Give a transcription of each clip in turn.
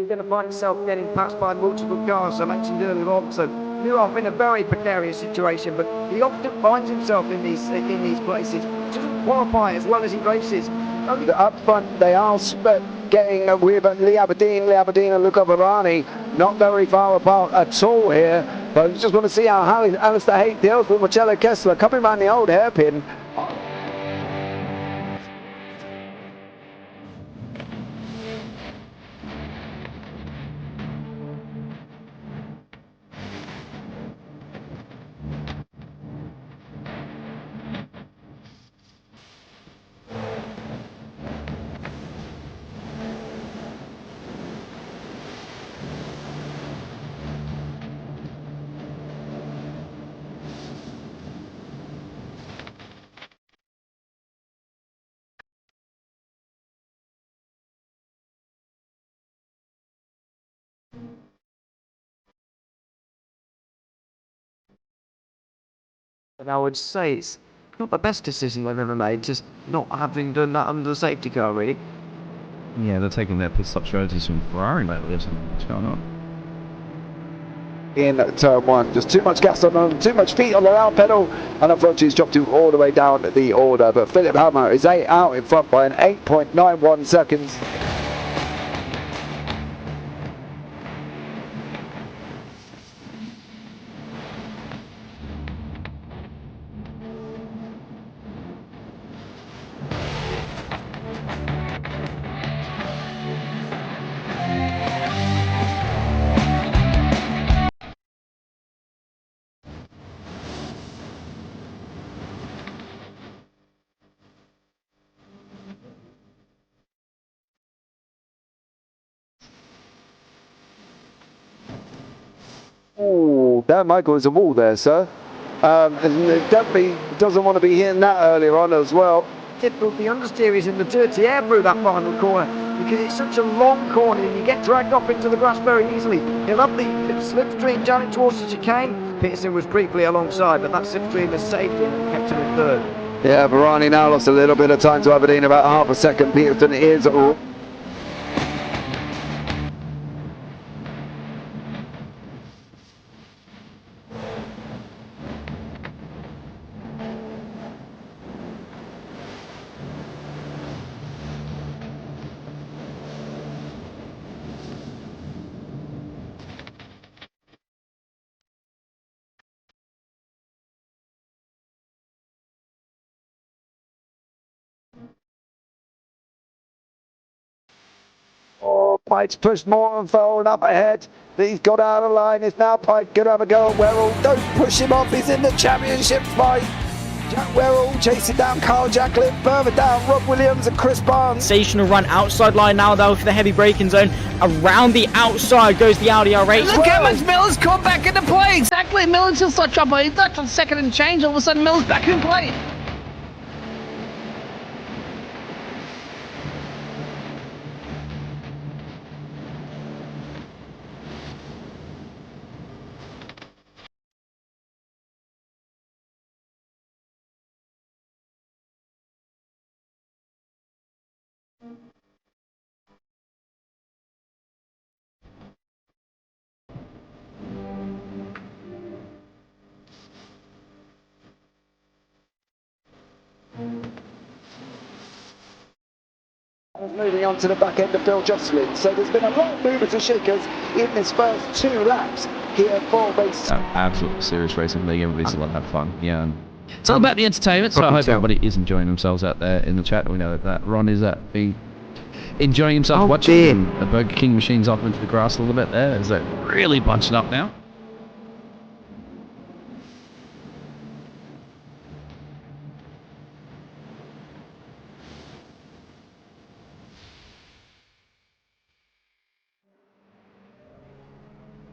going to find himself getting passed by multiple cars, I mentioned earlier on. So Newhoff in a very precarious situation, but he often finds himself in these places. Doesn't qualify as well as he races. Up front, they are getting with Lee Aberdeen and Luca Varani, not very far apart at all here. But I just want to see how Alistair Haight deals with Marcello Kessler coming around the old hairpin. And I would say it's not the best decision I've ever made, just not having done that under the safety car, really. Yeah, they're taking their pit stop strategies from Ferrari lately or something. What's going on? In turn one, just too much gas on them, too much feet on the round pedal, and unfortunately he's dropped him all the way down the order. But Philip Hammer is out in front by an 8.91 seconds. Oh, that Michael is a wall there, sir. And it definitely doesn't want to be hitting that earlier on as well. The understeer is in the dirty air through that final corner because it's such a long corner and you get dragged off into the grass very easily. He'll have the slipstream down it towards the chicane. Peterson was briefly alongside, but that slipstream has saved him and kept him in third. Yeah, Varani now lost a little bit of time to Aberdeen, about half a second. Peterson is Pike's pushed more and forward up ahead. He's got out of line. It's now Pike going to have a go at Werrell. Don't push him off. He's in the championship fight. Jack Werrell chasing down Carl Jacklin. Further down, Rob Williams and Chris Barnes. Sensational run outside line now though for the heavy braking zone. Around the outside goes the Audi R8. Look how much Miller's caught back into play. Exactly. Miller's still start trouble. He's not on second and change. All of a sudden, Miller's back in play. Moving on to the back end of Phil Jocelyn. So there's been a lot of movers and shakers in this first 2 laps here for race. Absolutely serious racing league. Everybody's a lot of fun. Yeah. It's all about the entertainment, so I hope everybody is enjoying themselves out there in the chat. We know that Ron is enjoying himself watching the Burger King machines off into the grass a little bit there. Is that really bunching up now?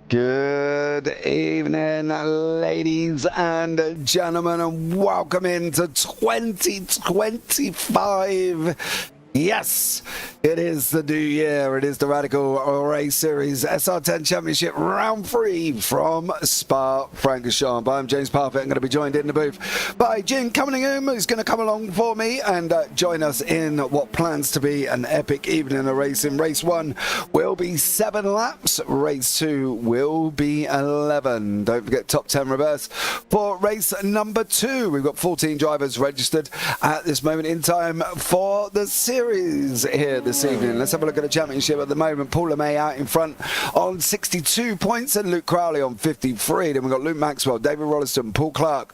Good evening, ladies and gentlemen, and welcome into 2025 Yes, it is the new year. It is the Radical Race Series SR10 Championship Round 3 from Spa-Francorchamps. I'm James Parfitt. I'm going to be joined in the booth by Jim Cunningham, who's going to come along for me and join us in what plans to be an epic evening of racing. Race 1 will be 7 laps. Race 2 will be 11. Don't forget top 10 reverse for race number 2. We've got 14 drivers registered at this moment in time for the series here this evening. Let's have a look at the championship at the moment. Paul LeMay out in front on 62 points and Luke Crowley on 53. Then we've got Luke Maxwell, David Rolliston, Paul Clark,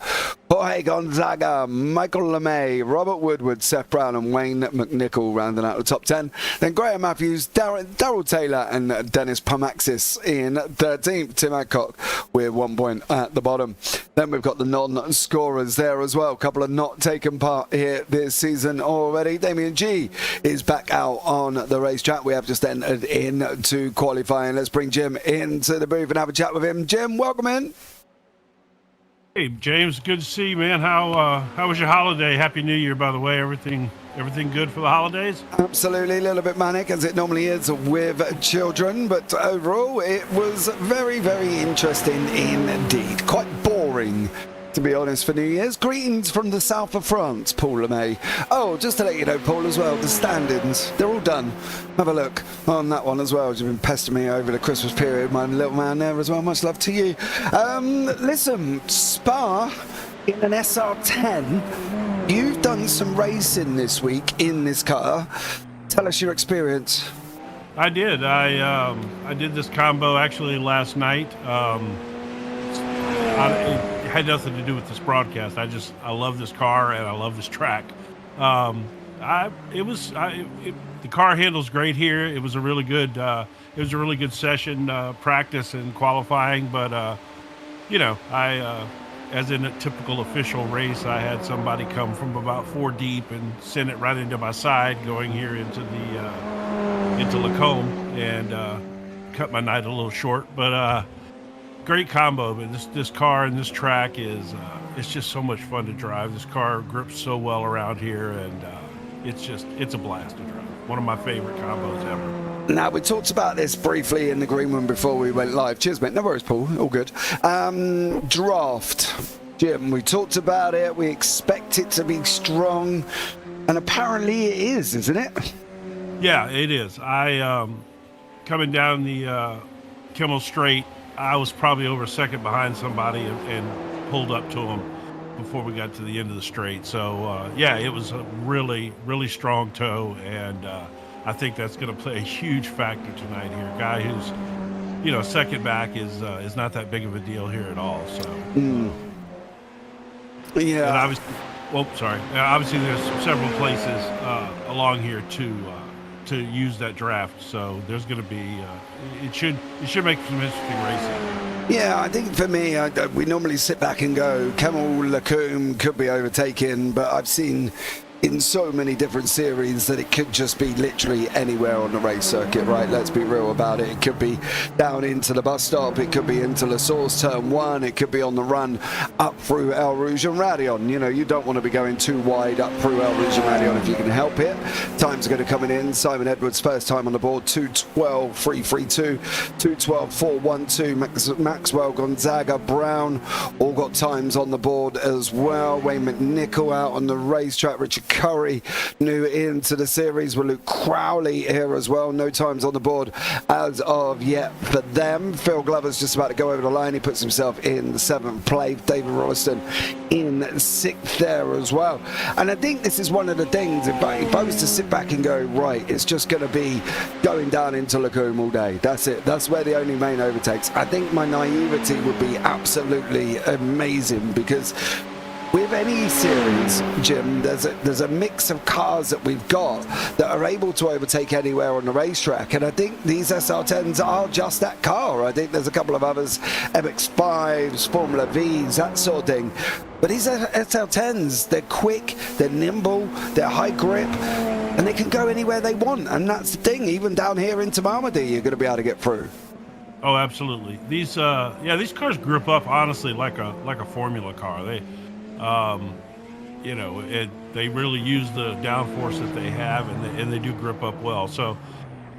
Jorge Gonzaga, Michael LeMay, Robert Woodward, Seth Brown and Wayne McNichol rounding out the top 10. Then Graham Matthews, Darryl Taylor and Dennis Pamaxis in 13th. Tim Adcock with 1 point at the bottom. Then we've got the non-scorers there as well. A couple of not taken part here this season already. Damien G is back out on the racetrack. We have just entered into qualifying. Let's bring Jim into the booth and have a chat with him. Jim, welcome in. Hey James, good to see you, man. How was your holiday? Happy New Year, by the way. Everything good for the holidays? Absolutely, a little bit manic as it normally is with children, but overall it was very, very interesting indeed. Quite boring, to be honest, for New Year's. Greetings from the south of France, Paul LeMay. Oh, just to let you know, Paul, as well, the standings, they're all done. Have a look on that one as well. You've been pestering me over the Christmas period, my little man there as well. Much love to you. Listen, Spa in an SR10. You've done some racing this week in this car. Tell us your experience. I did. I did this combo actually last night. It had nothing to do with this broadcast. I love this car and I love this track. The car handles great here. It was a really good session, practice and qualifying. But as in a typical official race, I had somebody come from about 4 deep and send it right into my side going here into Lacombe and cut my night a little short. But great combo. But this car and this track is it's just so much fun to drive. This car grips so well around here, and it's a blast to drive. One of my favorite combos ever. Now, we talked about this briefly in the green room before we went live. Cheers, mate. No worries, Paul. All good. Draft. Jim, we talked about it. We expect it to be strong. And apparently it is, isn't it? Yeah, it is. Coming down the Kimmel Straight, I was probably over a second behind somebody and pulled up to him before we got to the end of the straight. So, it was a really, really strong tow, and I think that's going to play a huge factor tonight here. A guy who's, second back is not that big of a deal here at all. So, Yeah. And obviously there's several places along here to use that draft. So there's going to be it should make some interesting racing. Yeah, I think for me, we normally sit back and go, Kemmel Lacombe could be overtaken, but I've seen in so many different series that it could just be literally anywhere on the race circuit, right? Let's be real about it. It could be down into the bus stop, it could be into La Source turn 1, it could be on the run up through El Rouge and Radion. You don't want to be going too wide up through El Rouge and Radion if you can help it. Times are going to come in. Simon Edwards first time on the board, 2:12.332, 2:12.412. Maxwell, Gonzaga, Brown all got times on the board as well. Wayne McNichol out on the racetrack. Richard Curry new into the series with Luke Crowley here as well. No times on the board as of yet for them. Phil Glover's just about to go over the line. He puts himself in the 7th place. David Rolliston in 6th there as well. And I think this is one of the things, if I was to sit back and go, right, it's just going to be going down into Lacombe all day. That's it. That's where the only main overtakes. I think my naivety would be absolutely amazing, because with any series, Jim, there's a mix of cars that we've got that are able to overtake anywhere on the racetrack, and I think these SR10s are just that car. I think there's a couple of others, MX-5s, Formula Vs, that sort of thing. But these SR10s, they're quick, they're nimble, they're high grip, and they can go anywhere they want. And that's the thing, even down here into Malmedy, you're going to be able to get through. Oh, absolutely. These cars grip up honestly like a formula car. They, They really use the downforce that they have, and they do grip up well. So,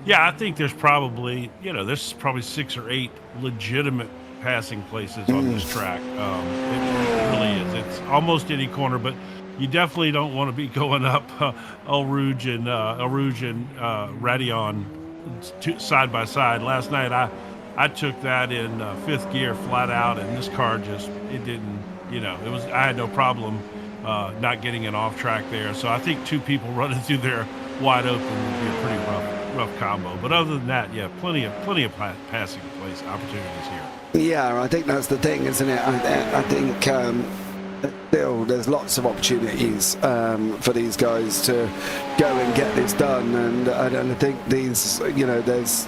yeah, I think there's probably, there's probably 6 or 8 legitimate passing places on this track. It really is. It's almost any corner, but you definitely don't want to be going up El Rouge and Radion side by side. Last night I took that in 5th gear flat out, and this car it didn't, I had no problem not getting an off track there. So I think 2 people running through there wide open would be a pretty rough combo. But other than that, yeah, plenty of passing place opportunities here. Yeah, I think that's the thing, isn't it? I think still there's lots of opportunities for these guys to go and get this done, and I think these, there's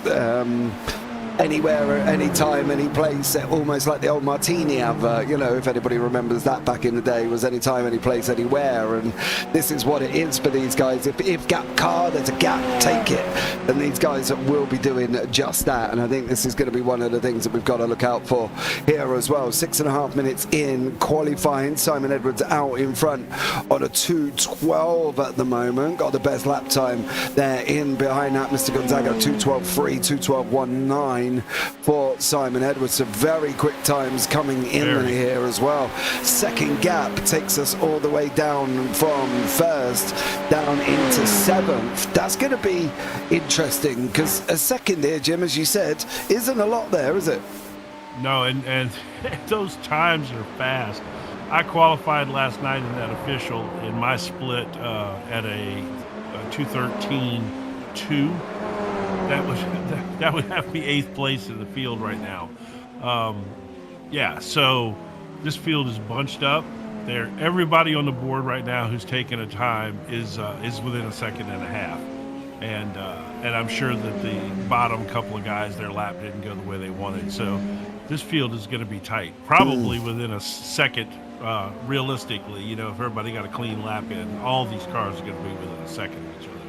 anywhere, anytime, any place, almost like the old Martini advert, if anybody remembers that back in the day, was anytime, any place, anywhere. And this is what it is for these guys. If gap car, there's a gap, take it. And these guys will be doing just that. And I think this is going to be one of the things that we've got to look out for here as well. 6.5 minutes in qualifying. Simon Edwards out in front on a 2:12 at the moment. Got the best lap time there in behind that. Mr. Gonzaga, 2:12.3, 2:12.19. For Simon Edwards. So very quick times coming in here as well. Second gap takes us all the way down from 1st down into 7th. That's going to be interesting, because a second here, Jim, as you said, isn't a lot there, is it? No, and those times are fast. I qualified last night in that official in my split at a 2:13.2. That would have me 8th place in the field right now. So this field is bunched up. Everybody on the board right now who's taken a time is within a second and a half, and I'm sure that the bottom couple of guys, their lap didn't go the way they wanted. So this field is going to be tight, probably within a second. Realistically, if everybody got a clean lap in, all these cars are going to be within a second of each other.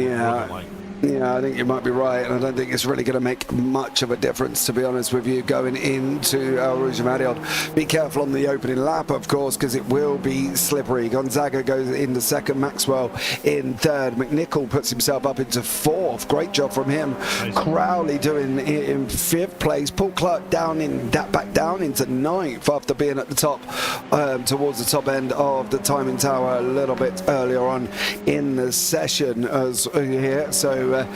Yeah. Yeah, I think you might be right, and I don't think it's really going to make much of a difference, to be honest with you, going into El Rouge and Radion. Be careful on the opening lap, of course, because it will be slippery. Gonzaga goes into 2nd, Maxwell in 3rd. McNichol puts himself up into 4th. Great job from him. Nice. Crowley doing in 5th place. Paul Clark back down into 9th after being at the top, towards the top end of the timing tower a little bit earlier on in the session as here. So a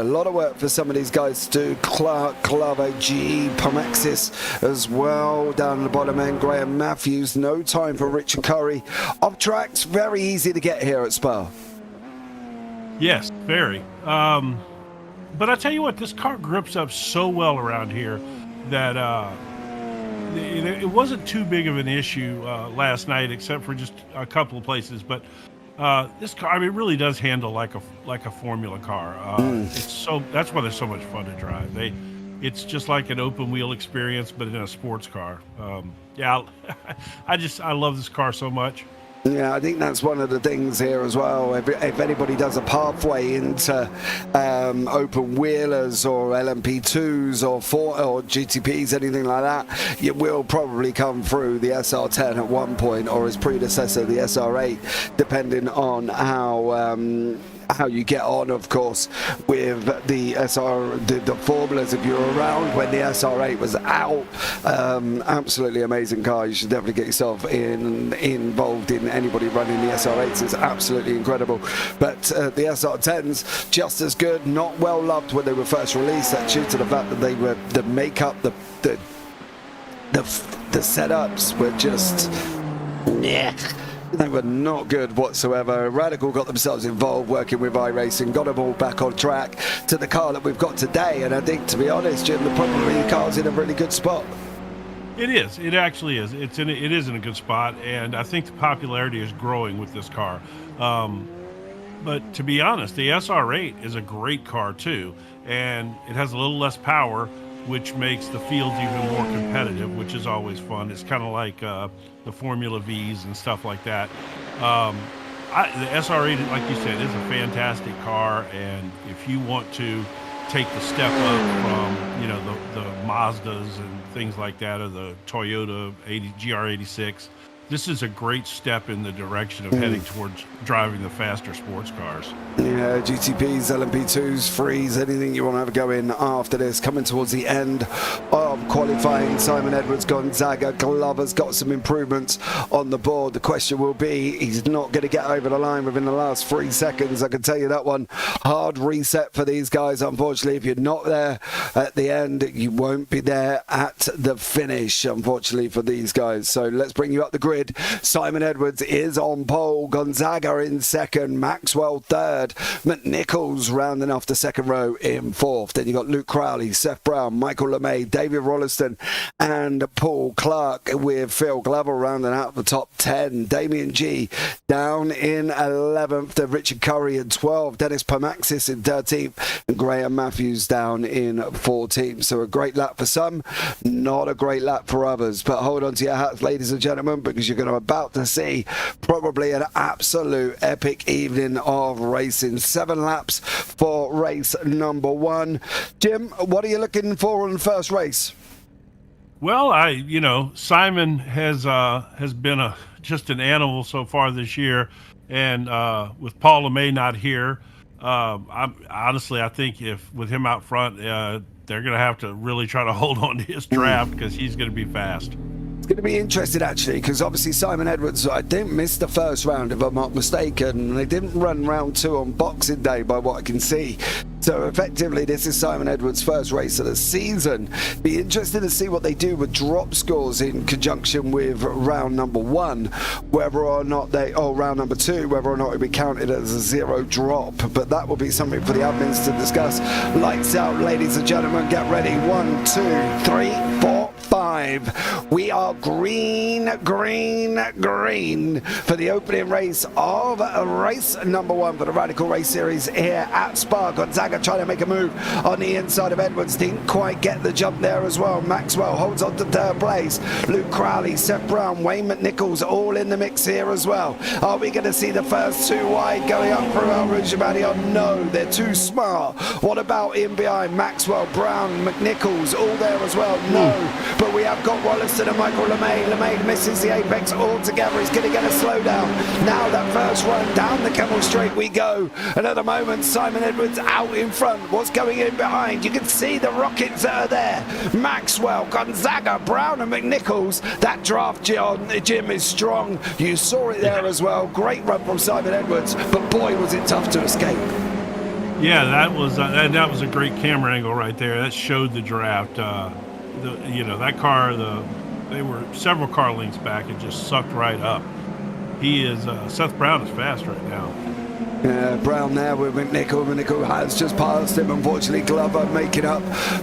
lot of work for some of these guys to do. Clark, Clavo, G, Pomexis as well down the bottom end. Graham Matthews, no time for Richard Curry. Off tracks, very easy to get here at Spa. Yes, very. But I tell you what, this car grips up so well around here that it wasn't too big of an issue last night, except for just a couple of places. But this car, it really does handle like a formula car. That's why they're so much fun to drive. It's just like an open wheel experience, but in a sports car. I love this car so much. Yeah, I think that's one of the things here as well. If anybody does a pathway into open wheelers or LMP2s or GTPs, anything like that, you will probably come through the SR10 at one point, or his predecessor, the SR8, depending on how you get on, of course, with the the formulas. If you're around when the SR8 was out, absolutely amazing car. You should definitely get yourself involved in anybody running the SR8s. It's absolutely incredible. But the SR10s, just as good, not well loved when they were first released. That's due to the fact that they were the makeup, the setups were just they were not good whatsoever. Radical got themselves involved working with iRacing, got them all back on track to the car that we've got today. And I think, to be honest, Jim, the car's in a really good spot. It is. It actually is. It is in a good spot, and I think the popularity is growing with this car. But to be honest, the SR8 is a great car too, and it has a little less power, which makes the fields even more competitive, which is always fun. It's kind of like the Formula Vs and stuff like that. The SR8, like you said, is a fantastic car, and if you want to take the step up from the Mazdas and things like that, or the Toyota GR86, this is a great step in the direction of heading towards driving the faster sports cars. Yeah, GTPs, LMP2s, frees, anything you want to have a go in after this. Coming towards the end of qualifying, Simon Edwards, Gonzaga, Glover's got some improvements on the board. The question will be, he's not going to get over the line within the last 3 seconds. I can tell you that one. Hard reset for these guys, unfortunately. If you're not there at the end, you won't be there at the finish, unfortunately, for these guys. So let's bring you up the grid. Simon Edwards is on pole, Gonzaga in second, Maxwell third, McNichols rounding off the second row in fourth. Then you got Luke Crowley, Seth Brown, Michael LeMay, David Rolliston and Paul Clark, with Phil Glover rounding out the top 10. Damien G down in 11th, Richard Curry in 12th, Dennis Pomaxis in 13th, and Graham Matthews down in 14th. So a great lap for some, not a great lap for others. But hold on to your hats, ladies and gentlemen, because you're going to about to see probably an absolute epic evening of racing. 7 laps for race number 1. Jim, what are you looking for in the first race? Well, Simon has been just an animal so far this year, and with Paul LeMay not here, I think if with him out front, they're going to have to really try to hold on to his draft because he's going to be fast. It's going to be interesting, actually, because obviously Simon Edwards, I didn't miss the first round, if I'm not mistaken. They didn't run round 2 on Boxing Day, by what I can see. So effectively, this is Simon Edwards' first race of the season. Be interesting to see what they do with drop scores in conjunction with round number 1, whether or not round number 2, whether or not it'll be counted as a 0 drop. But that will be something for the admins to discuss. Lights out, ladies and gentlemen, get ready. 1, 2, 3, 4, 5. We are green for the opening race of race number 1 for the Radical Race Series here at Spa. Gonzaga trying to make a move on the inside of Edwards, didn't quite get the jump there as well. Maxwell holds on to 3rd place. Luke Crowley, Seth Brown, Wayne McNichols all in the mix here as well. Are we going to see the first 2 wide going up through El Rouge Madion? No, they're too smart. What about in behind? Maxwell, Brown, McNichols all there as well? No, but we have got Rolliston and Michael LeMay. LeMay misses the apex altogether. He's going to get a slowdown. Now that first run down the Camel Straight we go. And at the moment, Simon Edwards out in front. What's going in behind? You can see the rockets that are there. Maxwell, Gonzaga, Brown and McNichols. That draft, Jim, is strong. You saw it there as well. Great run from Simon Edwards, but boy, was it tough to escape. Yeah, that was a great camera angle right there. That showed the draft. That car, they were several car lengths back and just sucked right up. Seth Brown is fast right now. Brown there with McNichol. McNichol has just passed him. Unfortunately, Glover making up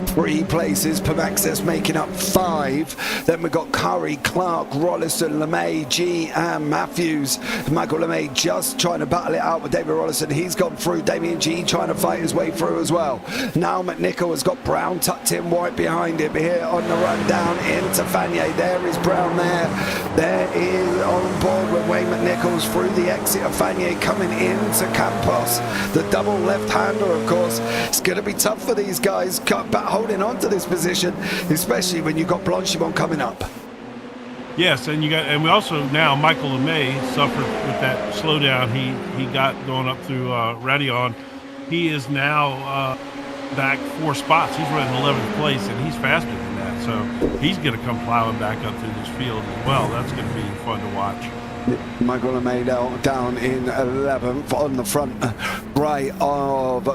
3 places. Pomaxis making up 5. Then we've got Curry, Clark, Rolliston, LeMay, G and Matthews. Michael LeMay just trying to battle it out with David Rolliston. He's gone through. Damien G trying to fight his way through as well. Now McNichol has got Brown tucked in right behind him here on the run down into Fanier. There is Brown there. There is on board with Wayne McNichols through the exit of Fanier coming into Campos, the double left-hander, of course. It's going to be tough for these guys holding on to this position, especially when you've got Blanchimont coming up. Yes, and we also now Michael LeMay suffered with that slowdown he got going up through Radion. He is now back 4 spots. He's running 11th place, and he's faster than that. So he's going to come plowing back up through this field as well. That's going to be fun to watch. Michael LeMay down in 11th on the front right of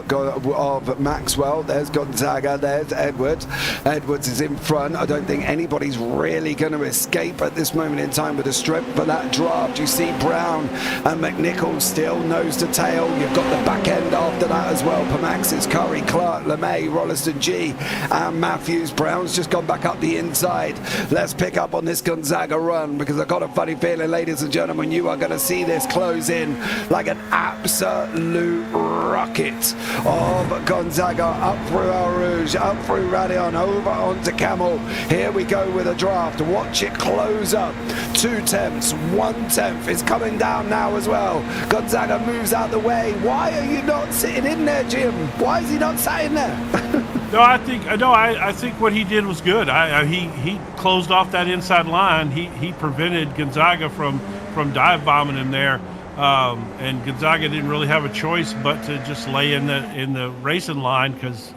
Maxwell. There's Gonzaga, there's Edwards. Edwards is in front. I don't think anybody's really going to escape at this moment in time with the strength for that draft. You see Brown and McNichols still nose to tail. You've got the back end after that as well. Pomaxis, Curry, Clark, LeMay, Rolliston, G and Matthews. Brown's just gone back up the inside. Let's pick up on this Gonzaga run, because I've got a funny feeling, ladies and gentlemen, you are going to see this close in like an absolute rocket of Gonzaga up through El Rouge, up through Radion, over onto Camel. Here we go with a draft. Watch it close up. 2/10, 1/10 is coming down now as well. Gonzaga moves out the way. Why are you not sitting in there, Jim? Why is he not sat in there? No, I think what he did was good. He closed off that inside line. He prevented Gonzaga from dive bombing him there, and Gonzaga didn't really have a choice but to just lay in the racing line because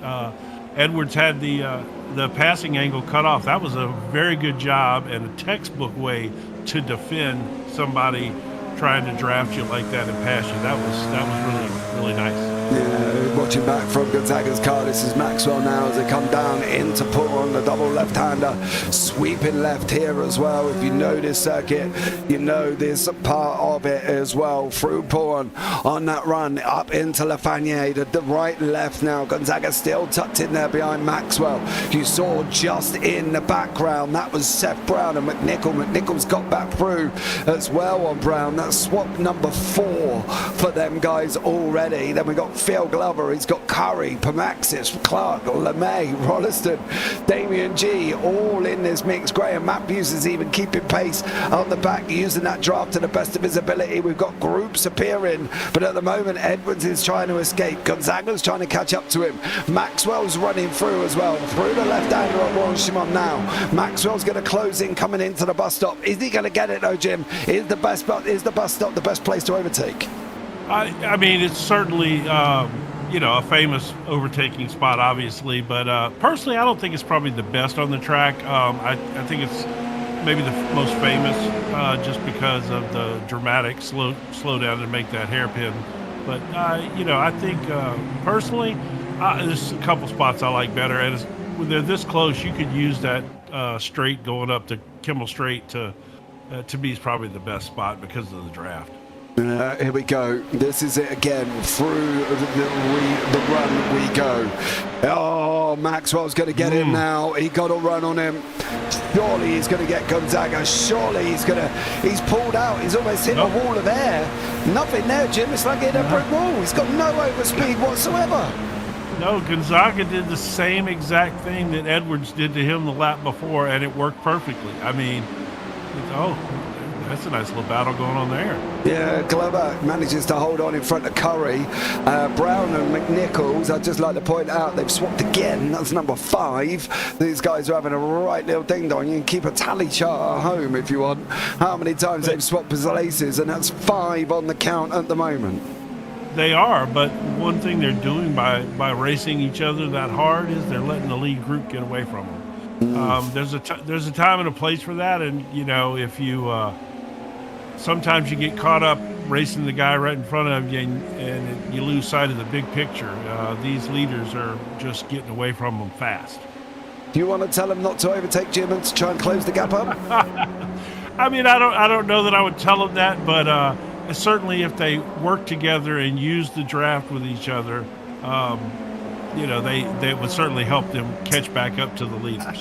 Edwards had the passing angle cut off. That was a very good job and a textbook way to defend somebody trying to draft you like that and pass you. That was really nice. Yeah, watching back from Gonzaga's car, this is Maxwell now as they come down into pull on the double left-hander, sweeping left here as well. If you know this circuit, you know this part of it as well. Through Pullman on that run up into Lafayette, the right left now. Gonzaga still tucked in there behind Maxwell. You saw just in the background, that was Seth Brown and McNichol. McNichol's got back through as well on Brown. That's swap number 4 for them guys already. Then we got Phil Glover, he's got Curry, Pamaxis, Clark, LeMay, Rolliston, Damien G, all in this mix. Graham Matthews is even keeping pace on the back, using that draft to the best of his ability. We've got groups appearing, but at the moment Edwards is trying to escape. Gonzaga's trying to catch up to him. Maxwell's running through as well, through the left-hander on Warren Shimon now. Maxwell's going to close in coming into the bus stop. Is he going to get it though, Jim? Is the bus stop the best place to overtake? I mean, it's certainly, a famous overtaking spot, obviously. But personally, I don't think it's probably the best on the track. I think it's maybe the most famous just because of the dramatic slow down to make that hairpin. But, I think personally, there's a couple spots I like better. And when they're this close, you could use that straight going up to Kimmel Straight to me is probably the best spot because of the draft. Here we go. This is it again. Through the run we go. Oh, Maxwell's going to get him now. He got a run on him. Surely he's going to get Gonzaga. Surely he's pulled out. He's almost hit a wall of air. Nothing there, Jim. It's like hitting a brick wall. He's got no overspeed whatsoever. No, Gonzaga did the same exact thing that Edwards did to him the lap before, and it worked perfectly. I mean, that's a nice little battle going on there. Yeah, Glover manages to hold on in front of Curry. Brown and McNichols, I'd just like to point out, they've swapped again. That's number 5. These guys are having a right little ding-dong. You can keep a tally chart at home if you want. How many times they've swapped places, and that's 5 on the count at the moment. They are, but one thing they're doing by racing each other that hard is they're letting the lead group get away from them. There's a time and a place for that, and if you sometimes you get caught up racing the guy right in front of you and you lose sight of the big picture. These leaders are just getting away from them fast. Do you want to tell them not to overtake Jim and to try and close the gap up? I mean, I don't know that I would tell them that, but certainly if they work together and use the draft with each other, they would certainly help them catch back up to the leaders.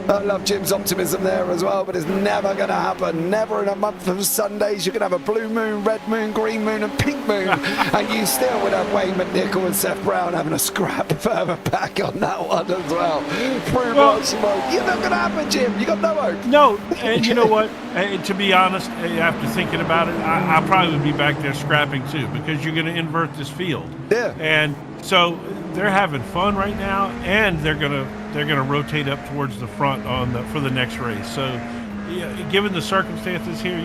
I love Jim's optimism there as well, but it's never going to happen. Never in a month of Sundays you can have a blue moon, red moon, green moon and pink moon, and you still would have Wayne McNichol and Seth Brown having a scrap further back on that one as well. You're not going to happen, Jim. You got no hope. No, and you know what? To be honest, after thinking about it, I probably would be back there scrapping too, because you're going to invert this field. Yeah. And so they're having fun right now, and they're gonna rotate up towards the front for the next race. So, given the circumstances here,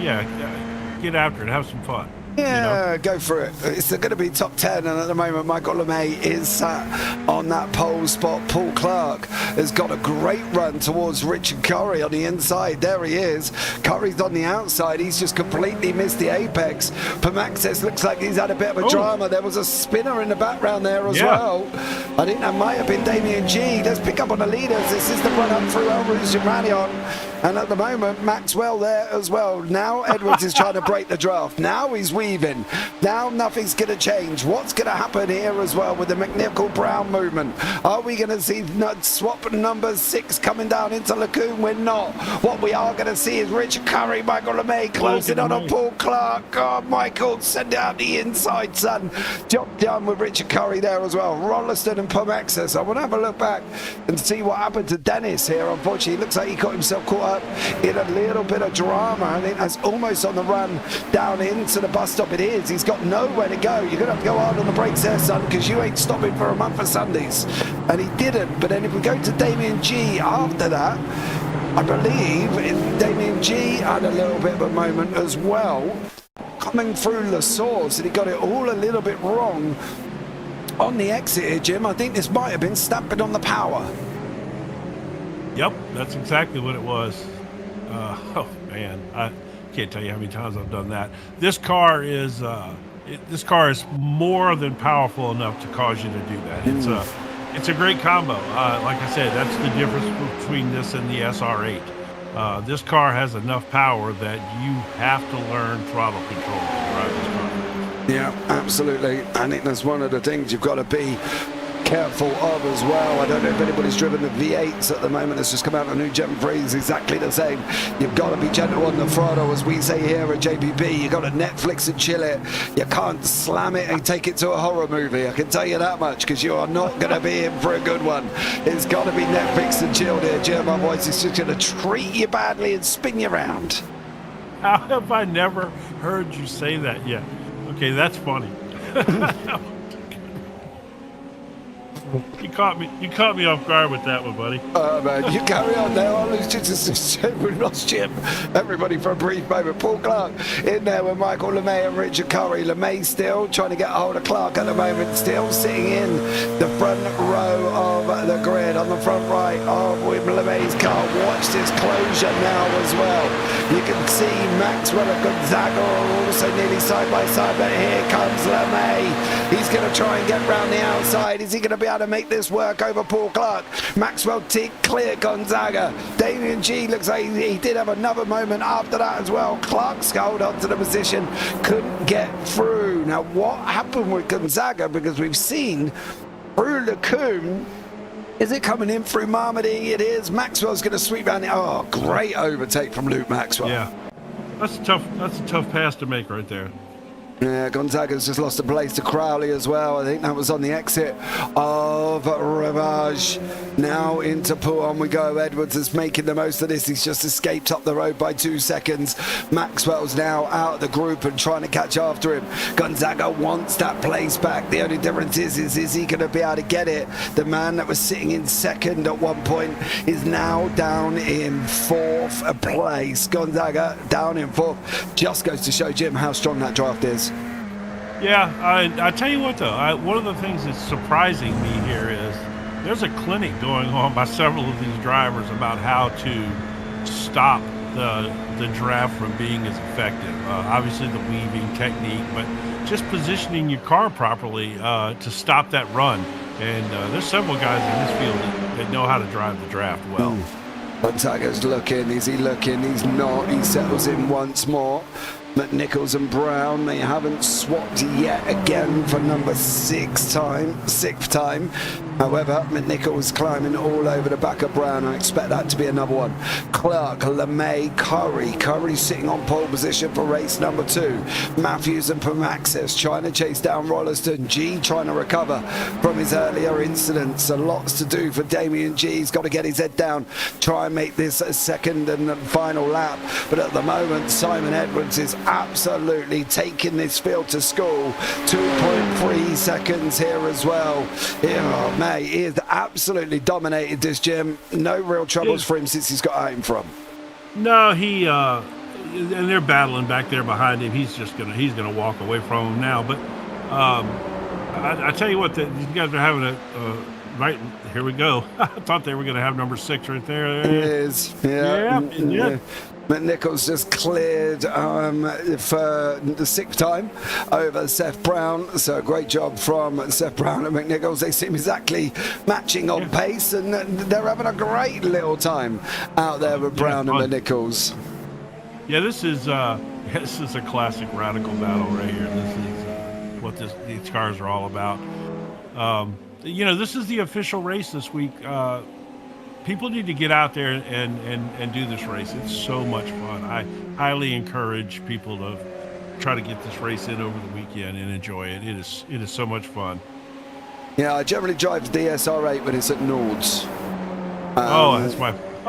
get after it, have some fun. Yeah, go for it. It's going to be top 10, and at the moment Michael LeMay is sat on that pole spot. Paul Clark has got a great run towards Richard Curry on the inside. There he is. Curry's on the outside. He's just completely missed the apex. Pamaxis looks like he's had a bit of a drama. There was a spinner in the background there as well. I think that might have been Damien G. Let's pick up on the leaders. This is the run up through Elruz Jamanion. And at the moment, Maxwell there as well. Now Edwards is trying to break the draft. Now he's weaving. Now nothing's going to change. What's going to happen here as well with the McNichol-Brown movement? Are we going to see swap number 6 coming down into Lagoon? We're not. What we are going to see is Richard Curry, Michael LeMay closing on Paul Clark. Oh, Michael, send out the inside, son. Job done with Richard Curry there as well. Rolliston and Pamaxis. I want to have a look back and see what happened to Dennis here. Unfortunately, it looks like he got himself caught up in a little bit of drama. I think that's almost on the run down into the bus stop it is. He's got nowhere to go. You're going to have to go hard on the brakes there, son, because you ain't stopping for a month of Sundays. And he didn't. But then if we go to Damien G after that, I believe Damien G had a little bit of a moment as well. Coming through La Source, and he got it all a little bit wrong on the exit here, Jim. I think this might have been stamping on the power. Yep, that's exactly what it was. Oh man, I can't tell you how many times I've done that. This car is more than powerful enough to cause you to do that. It's a great combo. Like I said, that's the difference between this and the SR8. This car has enough power that you have to learn throttle control to drive this car. Yeah, absolutely. I think that's one of the things you've got to be careful of as well. I don't know if anybody's driven the V8s at the moment. That's just come out, a new Gen 3 is exactly the same. You've got to be gentle on the throttle, as we say here at JPB. You've got to Netflix and chill it. You can't slam it and take it to a horror movie. I can tell you that much, because you are not going to be in for a good one. It's got to be Netflix and chilled here, Jim. Otherwise, it's just going to treat you badly and spin you around. How have I never heard you say that yet? Okay, that's funny. You caught me off guard with that one, buddy. Oh man, you carry on now. We lost Jim. Everybody for a brief moment. Paul Clark in there with Michael LeMay and Richard Curry. LeMay still trying to get a hold of Clark at the moment, still sitting in the front row of the grid on the front right of LeMay's car. Watch this closure now as well. You can see Maxwell and Gonzaga are also nearly side by side, but here comes LeMay. He's going to try and get round the outside. Is he going to be able to make this work over Paul Clark? Maxwell clear Gonzaga. Damien G looks like he did have another moment after that as well. Clark's hold on to the position, couldn't get through. Now what happened with Gonzaga, because we've seen through Lacombe, is it coming in through Marmody? It is. Maxwell's going to sweep down the... Oh, great overtake from Luke Maxwell. Yeah, that's a tough pass to make right there. Yeah, Gonzaga's just lost a place to Crowley as well. I think that was on the exit of Rivage. Now into Pouhon we go. Edwards is making the most of this. He's just escaped up the road by 2 seconds. Maxwell's now out of the group and trying to catch after him. Gonzaga wants that place back. The only difference is he going to be able to get it? The man that was sitting in second at one point is now down in fourth place. Gonzaga down in fourth. Just goes to show Jim how strong that draft is. Yeah, I tell you what though, one of the things that's surprising me here is there's a clinic going on by several of these drivers about how to stop the draft from being as effective. Obviously the weaving technique, but just positioning your car properly to stop that run. And there's several guys in this field that know how to drive the draft well. Gonzaga's looking. Is he looking? He's not. He settles in once more. McNichols and Brown, they haven't swapped yet again for number sixth time. However, McNichols climbing all over the back of Brown. I expect that to be another one. Clark, LeMay, Curry sitting on pole position for race number 2. Matthews and Pamaxis trying to chase down Rolliston. G trying to recover from his earlier incidents. So lots to do for Damien G. He's got to get his head down, try and make this a second and final lap. But at the moment, Simon Edwards is absolutely taking this field to school. 2.3 seconds here as well. Oh, man, he has absolutely dominated this, Jim. No real troubles for him since he's got out in front. No, and they're battling back there behind him. He's gonna walk away from him now. But I tell you what, these guys are having right here we go. I thought they were gonna have number 6 right there. It is. Yeah. McNichols just cleared for the 6th time over Seth Brown. So great job from Seth Brown and McNichols. They seem exactly matching on pace, and they're having a great little time out there with Brown and McNichols. Yeah, this is a classic radical battle right here. This is what these cars are all about. This is the official race this week. People need to get out there and do this race. It's so much fun. I highly encourage people to try to get this race in over the weekend and enjoy it. It is so much fun. Yeah, I generally drive the SR8 when it's at Nords.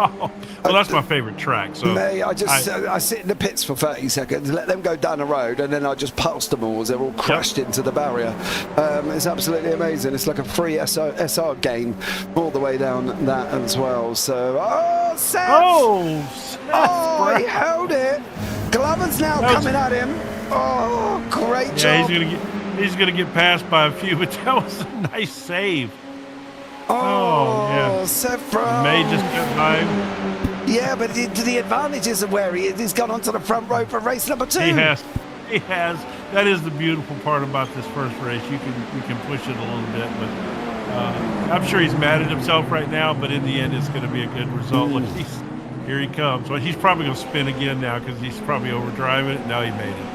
Oh, well, that's my favorite track. So May I sit in the pits for 30 seconds, let them go down the road, and then I just pass them all as they're all crashed into the barrier. It's absolutely amazing. It's like a free SR game all the way down that as well. So, Seth! Seth, he held it. Glover's now coming at him. Oh, great job. He's gonna get passed by a few, but that was a nice save. Yeah. Seth Brown. May just got by him. Yeah, but the advantage isn't where he is. He's gone onto the front row for race number 2. He has. That is the beautiful part about this first race. You can push it a little bit, but I'm sure he's mad at himself right now. But in the end, it's going to be a good result. Look, here he comes. Well, he's probably going to spin again now because he's probably overdriving it. Now he made it.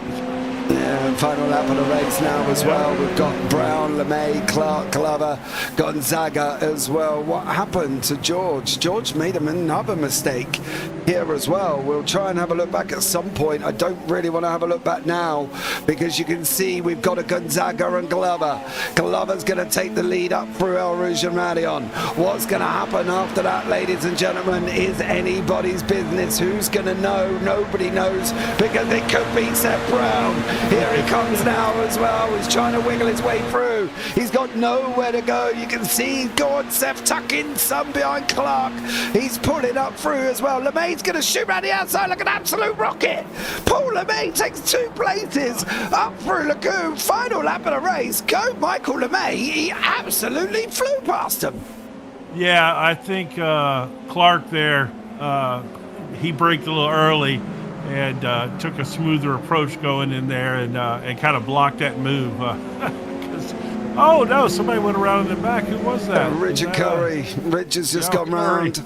Yeah, final lap of the race now as well. We've got Brown, LeMay, Clark, Glover, Gonzaga as well. What happened to George? George made another mistake here as well. We'll try and have a look back at some point. I don't really want to have a look back now because you can see we've got a Gonzaga and Glover. Glover's going to take the lead up through El Rouge and Radion. What's going to happen after that, ladies and gentlemen, is anybody's business. Who's going to know? Nobody knows because it could be Seth Brown. Here he comes now as well. He's trying to wiggle his way through. He's got nowhere to go. You can see God, Seth tucking some behind Clark. He's pulling up through as well. LeMay's going to shoot around the outside like an absolute rocket. Paul LeMay takes 2 places up through Lagoon. Final lap of the race. Go Michael LeMay. He absolutely flew past him. Yeah, I think Clark there, he braked a little early and took a smoother approach going in there and kind of blocked that move. Oh, no, somebody went around in the back. Who was that? Richard Curry. Richard's just gone round.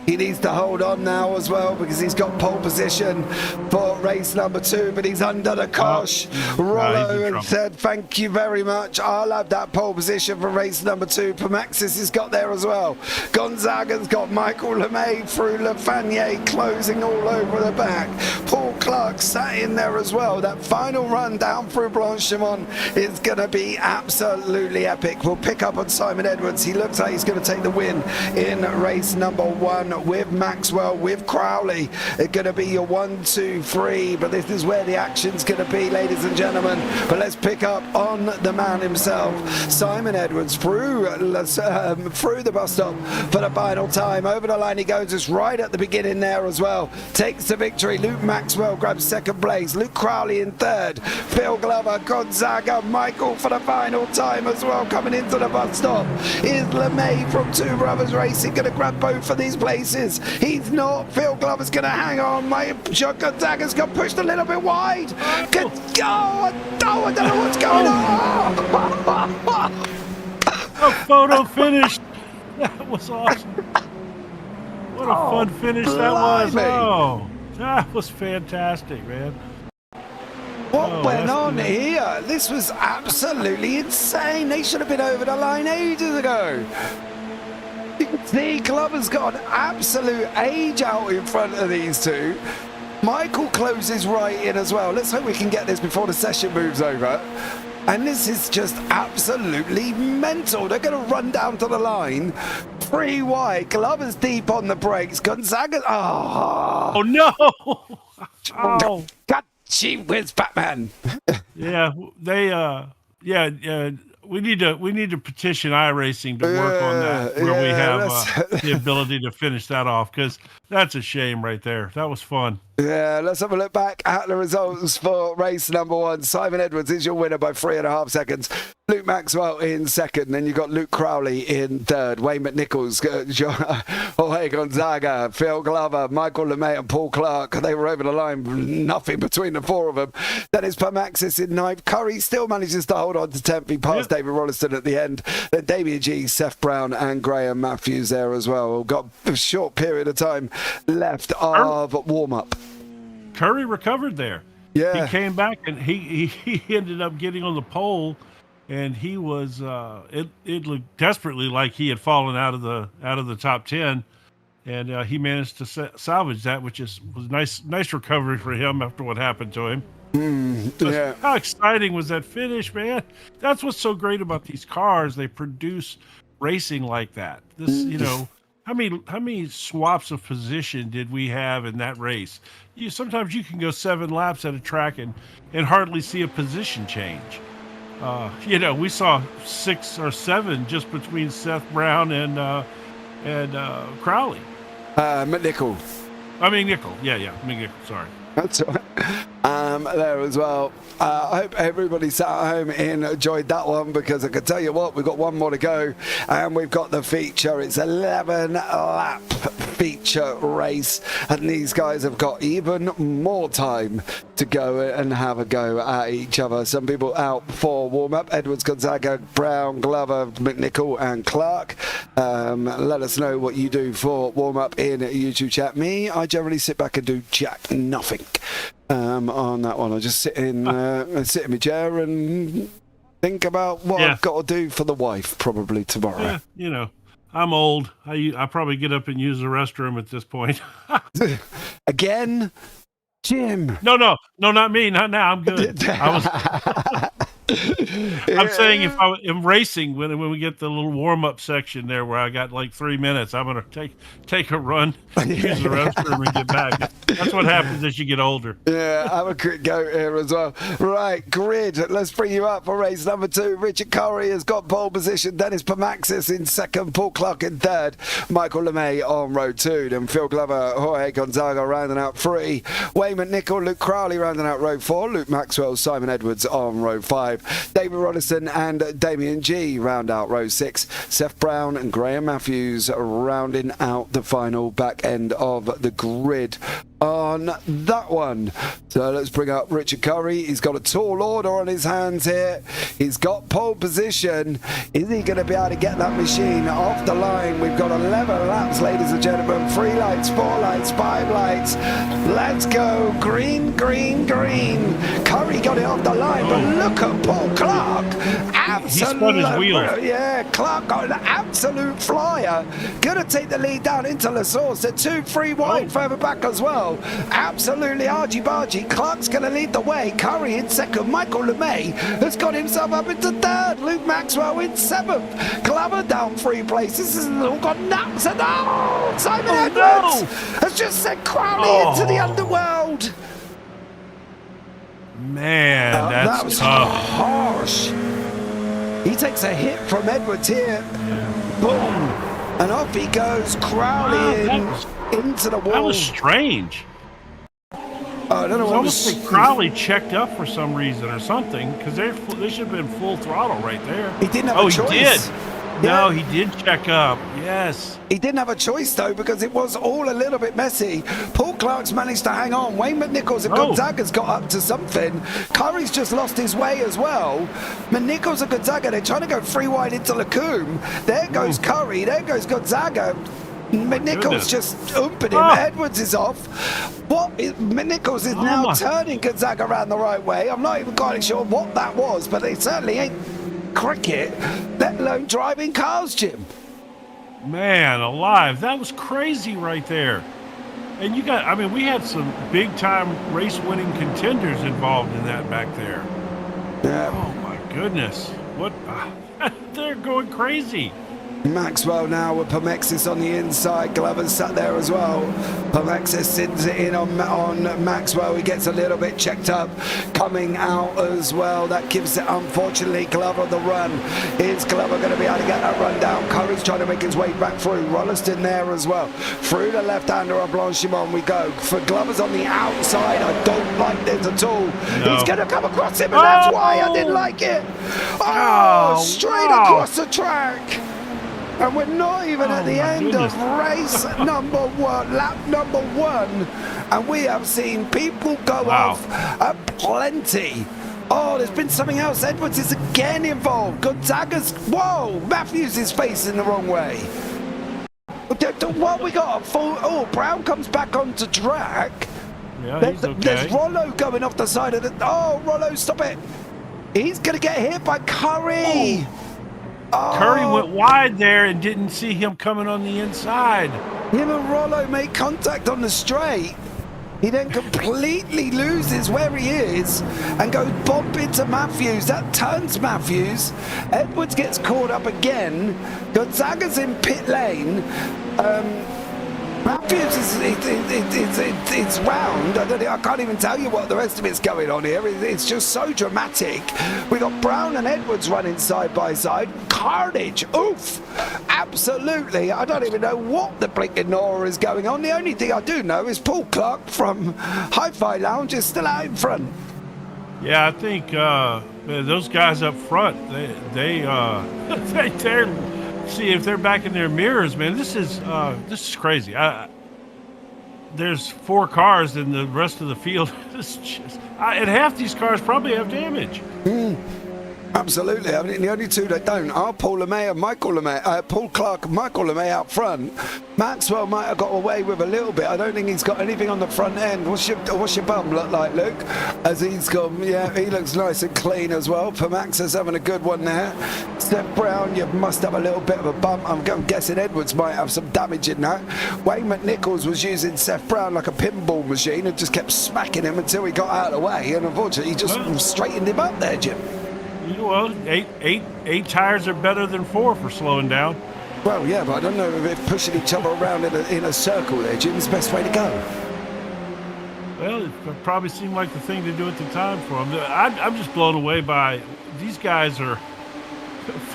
He needs to hold on now as well because he's got pole position for race number 2, but he's under the cosh. Rollo and said, thank you very much. I'll have that pole position for race number 2. Pamaxis has got there as well. Gonzaga's got Michael LeMay through Lafanier closing all over the back. Paul Clark sat in there as well. That final run down through Blanchimont is going to be absolutely epic. We'll pick up on Simon Edwards. He looks like he's going to take the win in race number 1. With Maxwell, with Crowley. It's going to be your 1, 2, 3, but this is where the action's going to be, ladies and gentlemen. But let's pick up on the man himself, Simon Edwards, through the bus stop for the final time. Over the line he goes, just right at the beginning there as well. Takes the victory. Luke Maxwell grabs 2nd place. Luke Crowley in 3rd. Phil Glover, Gonzaga, Michael for the final time as well. Coming into the bus stop is LeMay from Two Brothers Racing, going to grab both of these places. He's not. Phil Glover's going to hang on. My Gonzaga's got pushed a little bit wide. I don't know what's going on. A photo finish. That was awesome. What a fun finish that was. Oh, that was fantastic, man. What went on here? This was absolutely insane. They should have been over the line ages ago. You can see Glover's got an absolute age out in front of these two. Michael closes right in as well. Let's hope we can get this before the session moves over. And this is just absolutely mental. They're going to run down to the line. 3 wide. Glover's deep on the brakes. Gonzaga. Oh no. Oh. God, gee whiz, Batman. Yeah, they we need to petition iRacing to work on that where we have the ability to finish that off, because that's a shame right there. That was fun. Yeah, let's have a look back at the results for race number 1. Simon Edwards is your winner by 3.5 seconds. Luke Maxwell in 2nd. Then you got Luke Crowley in 3rd. Wayne McNichols, Jorge Gonzaga, Phil Glover, Michael LeMay and Paul Clark. They were over the line. Nothing between the 4 of them. Then it's Pamaxis in 9th. Curry still manages to hold on to 10th. He passed David Rolliston at the end. Then Damien G, Seth Brown and Graham Matthews there as well. We've got a short period of time left of warm-up. Curry recovered there. Yeah. He came back and he ended up getting on the pole, and he was it looked desperately like he had fallen out of the top 10, and he managed to salvage that, which was nice recovery for him after what happened to him. Yeah. How exciting was that finish, man? That's what's so great about these cars. They produce racing like that. This, how many swaps of position did we have in that race? Sometimes you can go 7 laps at a track and hardly see a position change. We saw 6 or 7 just between Seth Brown and Crowley. McNichol. Nickel. Yeah, McNichol. Sorry. That's all right. There as well. I hope everybody sat at home and enjoyed that one, because I can tell you what, we've got one more to go, and we've got the feature. It's 11 lap feature race, and these guys have got even more time to go and have a go at each other. Some people out for warm-up: Edwards, Gonzaga, Brown, Glover, McNichol and Clark. Let us know what you do for warm-up in YouTube chat. Me, I generally sit back and do jack nothing on that one. I just sit in my chair and think about what I've got to do for the wife probably tomorrow. Yeah, I'm old. I probably get up and use the restroom at this point. Again, Jim. No, not me. Not now. I'm good. I'm saying if I am racing, when we get the little warm-up section there where I got like 3 minutes, I'm going to take a run, use the restroom and get back. That's what happens as you get older. Yeah, have a quick go here as well. Right, grid. Let's bring you up for race number 2. Richard Curry has got pole position. Dennis Pamaxis in second. Paul Clark in third. Michael LeMay on row 2. Then Phil Glover, Jorge Gonzaga rounding out 3. Wayne McNichol, Luke Crowley rounding out row 4. Luke Maxwell, Simon Edwards on row 5. David Rollison and Damien G round out row 6. Seth Brown and Graham Matthews rounding out the final back end of the grid on that one. So let's bring up Richard Curry. He's got a tall order on his hands here. He's got pole position. Is he going to be able to get that machine off the line? We've got 11 laps, ladies and gentlemen. 3 lights, 4 lights, 5 lights. Let's go. Green, green, green. Curry got it off the line, but look at Paul Clark. He spun his wheels. Yeah, Clark got an absolute flyer. Gonna take the lead down into La Source. They're 2-3 wide further back as well. Absolutely argy-bargy. Clark's going to lead the way. Curry in second. Michael LeMay has got himself up into third. Luke Maxwell in 7th. Glover down 3 places. This has all gone nuts. And Simon Edwards has just sent Crowley into the underworld. Man, that was tough. Harsh. He takes a hit from Edwards here. Boom. And off he goes. Crowley into the wall. That was strange. I don't know. It's almost like Crowley checked up for some reason or something, because they should have been full throttle right there. He didn't have a choice. He did. No, he did check up. Yes. He didn't have a choice, though, because it was all a little bit messy. Paul Clark's managed to hang on. Wayne McNichols and Gonzaga's got up to something. Curry's just lost his way as well. McNichols and Gonzaga, they're trying to go 3 wide into Lacombe. There goes Curry. There goes Gonzaga. McNichols just opened him. Edwards is off. McNichols is now turning Gonzaga around the right way. I'm not even quite sure what that was, but they certainly ain't cricket, let alone driving cars, Jim. Man alive, that was crazy right there. And we had some big time race winning contenders involved in that back there. Yeah. Oh my goodness. What? They're going crazy. Maxwell now with Pamexis on the inside. Glover sat there as well. Pamexis sends it in on Maxwell. He gets a little bit checked up. Coming out as well. That gives it, unfortunately, Glover on the run. Is Glover going to be able to get that run down? Curry's trying to make his way back through. Rolliston there as well. Through the left-hander of Blanchimont we go. For Glover's on the outside. I don't like this at all. No. He's going to come across him, and that's why I didn't like it. Straight across the track. And we're not even at the end of race number 1, lap number 1. And we have seen people go off plenty. There's been something else. Edwards is again involved. Gonzaga's, Matthews is facing the wrong way. What we got? Brown comes back onto track. Yeah, he's okay. There's Rollo going off the side of the... Rollo, stop it. He's going to get hit by Curry. Curry went wide there and didn't see him coming on the inside. Him and Rollo made contact on the straight. He then completely loses where he is and goes bump into Matthews. That turns Matthews. Edwards gets caught up again. Gonzaga's in pit lane. Matthews it's round. I can't even tell you what the rest of it's going on here. It's just so dramatic. We got Brown and Edwards running side by side. Carnage. Oof. Absolutely. I don't even know what the blinking Nora is going on. The only thing I do know is Paul Clark from Hi-Fi Lounge is still out in front. Yeah, I think those guys up front, they're see if they're back in their mirrors, man. This is crazy. There's 4 cars and the rest of the field is just, and half these cars probably have damage. Absolutely. I mean, the only two that don't are Paul LeMay and Michael LeMay. Paul Clark and Michael LeMay out front. Maxwell might have got away with a little bit. I don't think he's got anything on the front end. What's your bum look like, Luke? As he's gone, yeah, he looks nice and clean as well. Pamax is having a good one there. Steph Brown, you must have a little bit of a bump. I'm guessing Edwards might have some damage in that. Wayne McNichols was using Steph Brown like a pinball machine and just kept smacking him until he got out of the way. And unfortunately, he just straightened him up there, Jim. Well, eight tires are better than 4 for slowing down. Well, yeah, but I don't know if pushing each other around in a circle there, Jim, is the best way to go. Well, it probably seemed like the thing to do at the time for them. I'm just blown away by these guys are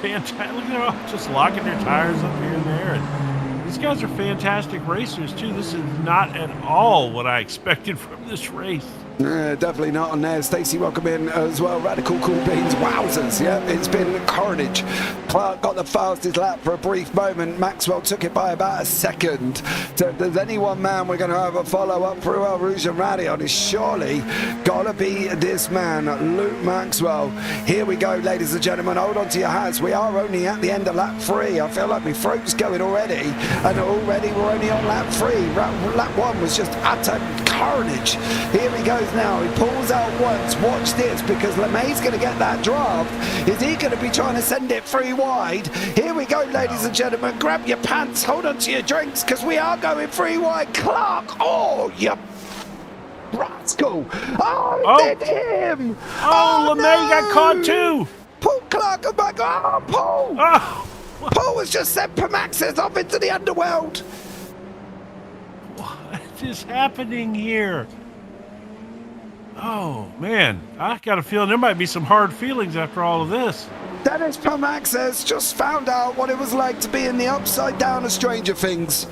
fantastic. They're all just locking their tires up here and there. And these guys are fantastic racers, too. This is not at all what I expected from this race. Definitely not on there. Stacey, welcome in as well. Radical Cool Beans. Wowzers. Yeah, it's been carnage. Clark got the fastest lap for a brief moment. Maxwell took it by about a second. So if there's any one man we're going to have a follow-up through our Rouge and Rally on, is surely got to be this man, Luke Maxwell. Here we go, ladies and gentlemen. Hold on to your hats. We are only at the end of lap 3. I feel like my throat's going already. And already we're only on lap 3. Lap 1 was just utter carnage. Here he goes now. He pulls out once. Watch this, because LeMay's going to get that draft. Is he going to be trying to send it 3 wide? Here we go, ladies and gentlemen. Grab your pants, hold on to your drinks, because we are going 3 wide. Clark, oh, you rascal. Oh, did him. Oh, LeMay got caught too. Paul Clark, oh my God, Paul. Oh. Paul has just sent Pamaxis off into the underworld. What is happening here? Oh, man. I got a feeling there might be some hard feelings after all of this. Dennis Pamaxis just found out what it was like to be in the upside down of Stranger Things.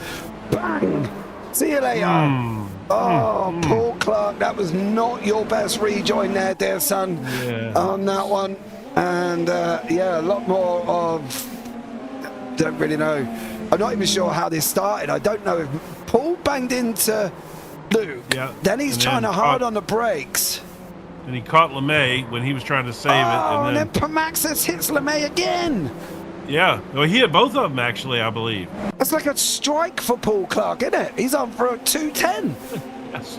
Bang! See you later. Paul Clark, that was not your best rejoin there, dear son, on that one. And, yeah, a lot more of... Don't really know. I'm not even sure how this started. I don't know if Paul banged into Luke. Yeah. Then he's trying to hard on the brakes. And he caught LeMay when he was trying to save it. And then Pamaxis hits LeMay again. Yeah. Well, he hit both of them, actually, I believe. That's like a strike for Paul Clark, isn't it? He's on for a 210. Yes,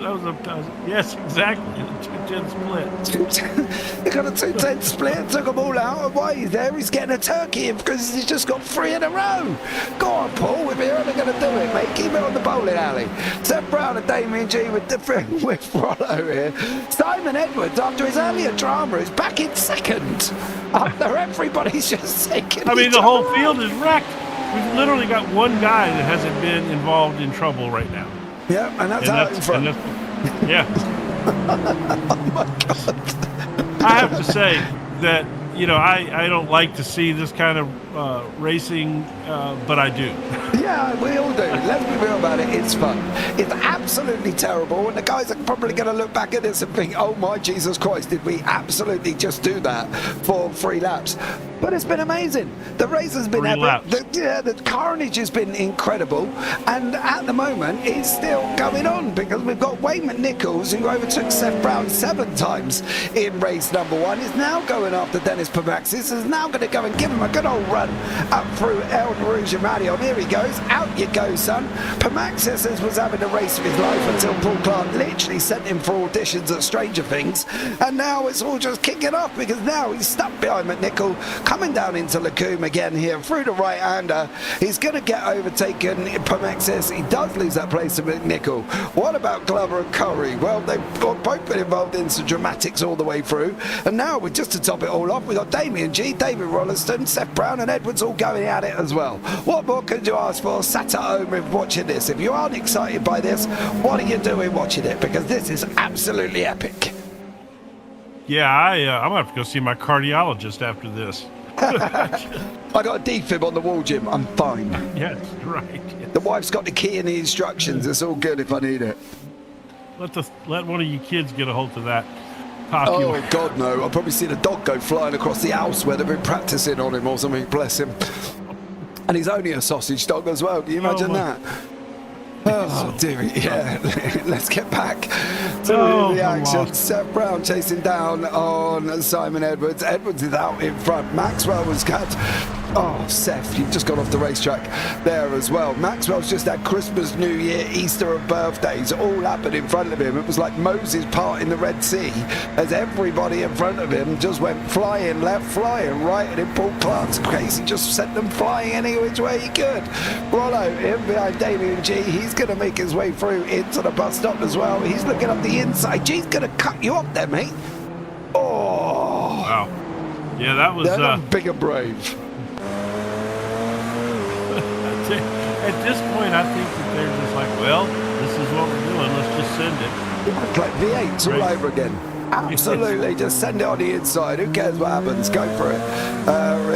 yes, exactly. A 210 split. He got a 210 split, took them all out, and while he's there, he's getting a turkey in because he's just got 3 in a row. Go on, Paul, if you're only going to do it, mate, keep it on the bowling alley. Seth Brown and Damien G with Rollo here. Simon Edwards, after his earlier drama, is back in second. After everybody's just taking the whole field is wrecked. We've literally got one guy that hasn't been involved in trouble right now. Yeah, and that's out in front. Yeah. Oh my God. I have to say that, I don't like to see this kind of racing, but I do. Yeah, we all do. Let's be real about it. It's fun. It's absolutely terrible, and the guys are probably going to look back at this and think, oh my Jesus Christ, did we absolutely just do that for 3 laps? But it's been amazing. The race has been epic. The carnage has been incredible, and at the moment it's still going on because we've got Wayne McNichols, who overtook Seth Brown 7 times in race number 1, is now going after Dennis Pamaxis, is now going to go and give him a good old run up through El Rouge and Radion. Here he goes. Out you go, son. Pamaxis was having the race of his life until Paul Clark literally sent him for auditions at Stranger Things, and now it's all just kicking off because now he's stuck behind McNichol. coming down into Lacombe again here through the right-hander. He's going to get overtaken. Pomexis, he does lose that place to McNichol. What about Glover and Curry? Well, they've both been involved in some dramatics all the way through. And now, just to top it all off, we've got Damien G, David Rolliston, Seth Brown and Edwards all going at it as well. What more could you ask for sat at home with watching this? If you aren't excited by this, what are you doing watching it? Because this is absolutely epic. Yeah, I'm going to have to go see my cardiologist after this. I got a defib on the wall, Jim. I'm fine. Yes, right. The wife's got the key and the instructions. It's all good if I need it. Let one of you kids get a hold of that. Popular. Oh, God, no. I've probably seen a dog go flying across the house where they've been practicing on him or something. Bless him. And he's only a sausage dog as well. Can you imagine that? Oh, dear. Yeah, let's get back to the action. Seth Brown chasing down on Simon Edwards. Edwards is out in front. Maxwell was cut. Oh, Seth, you've just gone off the racetrack there as well. Maxwell's just had Christmas, New Year, Easter and birthdays all happened in front of him. It was like Moses parting the Red Sea as everybody in front of him just went flying left, flying right, and in Paul Clark's case, he just sent them flying any which way he could. Rollo in behind Damien G. He's going to make his way through into the bus stop as well. He's looking up the inside. G's going to cut you up there, mate. Oh. Wow. Yeah, that was... big and brave. At this point, I think that they're just like, well, this is what we're doing. Let's just send it. It's like V8s all over again. Absolutely, just send it on the inside. Who cares what happens? Go for it.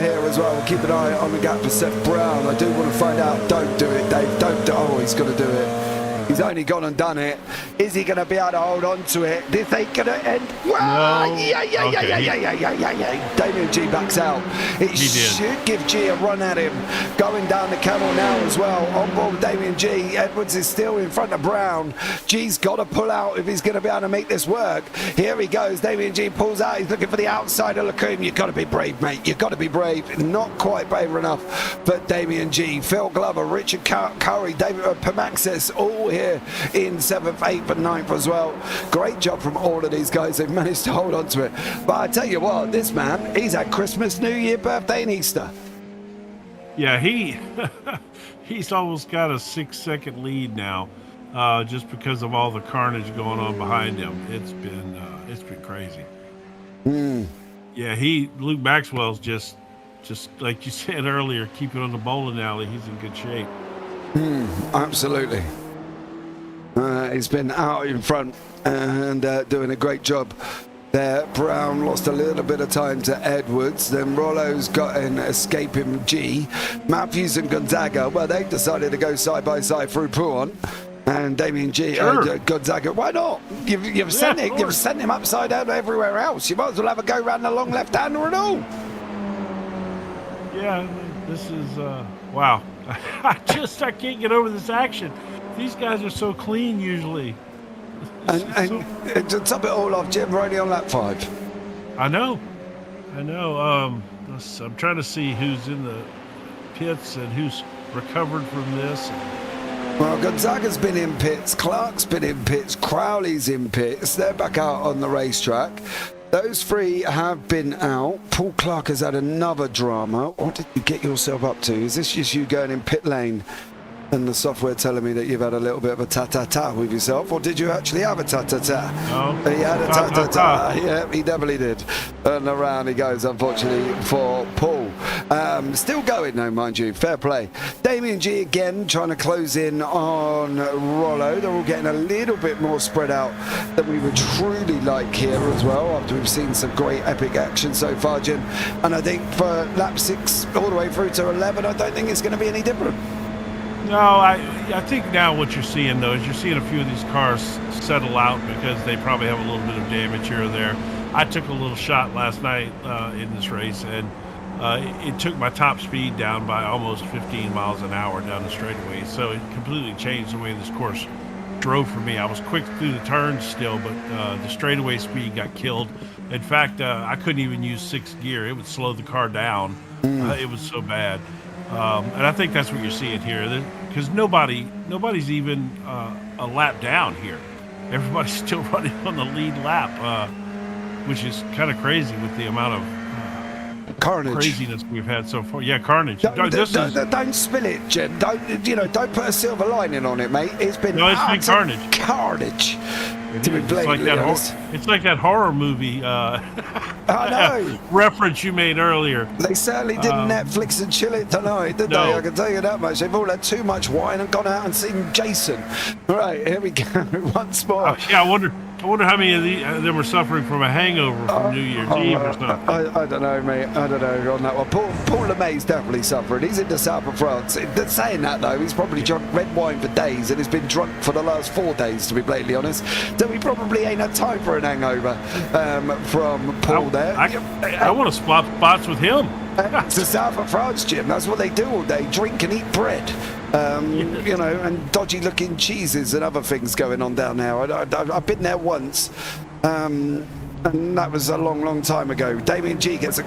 Here as well, we'll keep an eye on the gap for Seth Brown. I do want to find out. Don't do it, Dave. Don't do it. Oh, he's going to do it. He's only gone and done it. Is he going to be able to hold on to it? This ain't going to end. Well, No. yeah. Damien G backs out. It should give G a run at him. Going down the camel now as well. On board Damien G. Edwards is still in front of Brown. G's got to pull out if he's going to be able to make this work. Here he goes. Damien G pulls out. He's looking for the outside of Lacombe. You've got to be brave, mate. You've got to be brave. Not quite brave enough. But Damien G, Phil Glover, Richard Curry, David Pamaxis, all here in 7th, 8th and 9th as well. Great job from all of these guys. They've managed to hold on to it. But I tell you what, this man, he's had Christmas, New Year, birthday and Easter. Yeah, he's almost got a 6-second lead now, just because of all the carnage going on behind him. It's been crazy. Yeah, Luke Maxwell's just like you said earlier, keeping on the bowling alley. He's in good shape. Absolutely. He's been out in front and doing a great job there. Brown lost a little bit of time to Edwards. Then Rollo's got an escaping G. Matthews and Gonzaga, well, they've decided to go side by side through Pouan. And Damien G, Gonzaga, why not? You've sent him upside down everywhere else. You might as well have a go round the long left-hander and all. Yeah, this is wow. I can't get over this action. These guys are so clean usually. And to top it all off, Jim, we're only on lap 5. I know. I'm trying to see who's in the pits and who's recovered from this. Well, Gonzaga's been in pits, Clark's been in pits, Crowley's in pits. They're back out on the racetrack. Those three have been out. Paul Clark has had another drama. What did you get yourself up to? Is this just you going in pit lane and the software telling me that you've had a little bit of a ta-ta-ta with yourself, or did you actually have a ta-ta-ta? No. He had a ta-ta-ta. Yeah, he definitely did. And around he goes, unfortunately, for Paul. Still going, though, mind you. Fair play. Damien G again trying to close in on Rollo. They're all getting a little bit more spread out than we would truly like here as well, after we've seen some great epic action so far, Jim. And I think for lap 6 all the way through to 11, I don't think it's going to be any different. No, I think now what you're seeing, though, is you're seeing a few of these cars settle out because they probably have a little bit of damage here or there. I took a little shot last night in this race, and it took my top speed down by almost 15 miles an hour down the straightaway. So it completely changed the way this course drove for me. I was quick through the turns still, but the straightaway speed got killed. In fact, I couldn't even use 6th gear. It would slow the car down. It was so bad. And I think that's what you're seeing here, because nobody's even a lap down here. Everybody's still running on the lead lap, which is kind of crazy with the amount of Carnage. craziness we've had so far. Yeah, carnage. Don't spill it, Jim. Don't put a silver lining on it, mate. It's been carnage. Carnage. It's like that horror movie I know. reference you made earlier. They certainly didn't Netflix and chill it tonight, did they? I can tell you that much. They've all had too much wine and gone out and seen Jason. Right, here we go. Once more. Yeah, I wonder how many of them were suffering from a hangover from New Year's Eve or something. I don't know, mate. I don't know on that one. Paul LeMay's definitely suffering. He's in the south of France. Saying that, though, he's probably drunk red wine for days and has been drunk for the last 4 days, to be blatantly honest. So he probably ain't had time for an hangover from Paul there. I want to swap spots with him. It's the south of France, Jim. That's what they do all day. Drink and eat bread. And dodgy looking cheeses and other things going on down there. I've been there once. And that was a long time ago. Damien G gets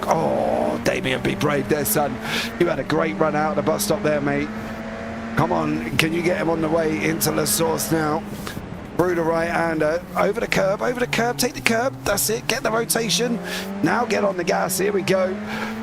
Damien, be brave there, son. You had a great run out of the bus stop there, mate. Come on, can you get him on the way into La Source now? Through the right-hander, over the curb, take the curb, that's it, get the rotation. Now get on the gas, here we go.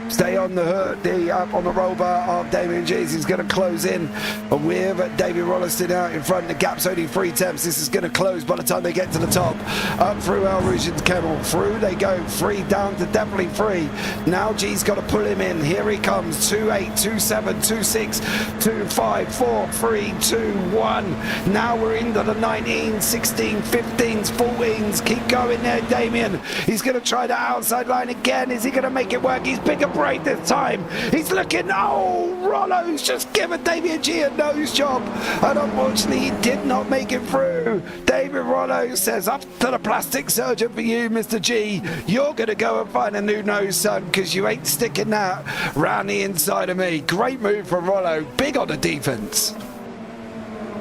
Stay on up on the roll bar of Damien G's. He's going to close in with David Rolliston out in front. The gap's only 3/10. This is going to close by the time they get to the top. Up through Al Rouge's Kennel. Through they go. 3 down to definitely 3. Now G's got to pull him in. Here he comes. 2-8, 2-7, 2-6, 2-5, 4, 3, 2, 1. Now we're into the 19, 16, 15s, 14s. Keep going there, Damien. He's going to try the outside line again. Is he going to make it work? He's bigger break this time. He's looking. Rollo's just given Damien G a nose job, and unfortunately he did not make it through. David Rollo says, up to the plastic surgeon for you, Mr. G. You're going to go and find a new nose, son, because you ain't sticking that round the inside of me. Great move from Rollo. Big on the defense.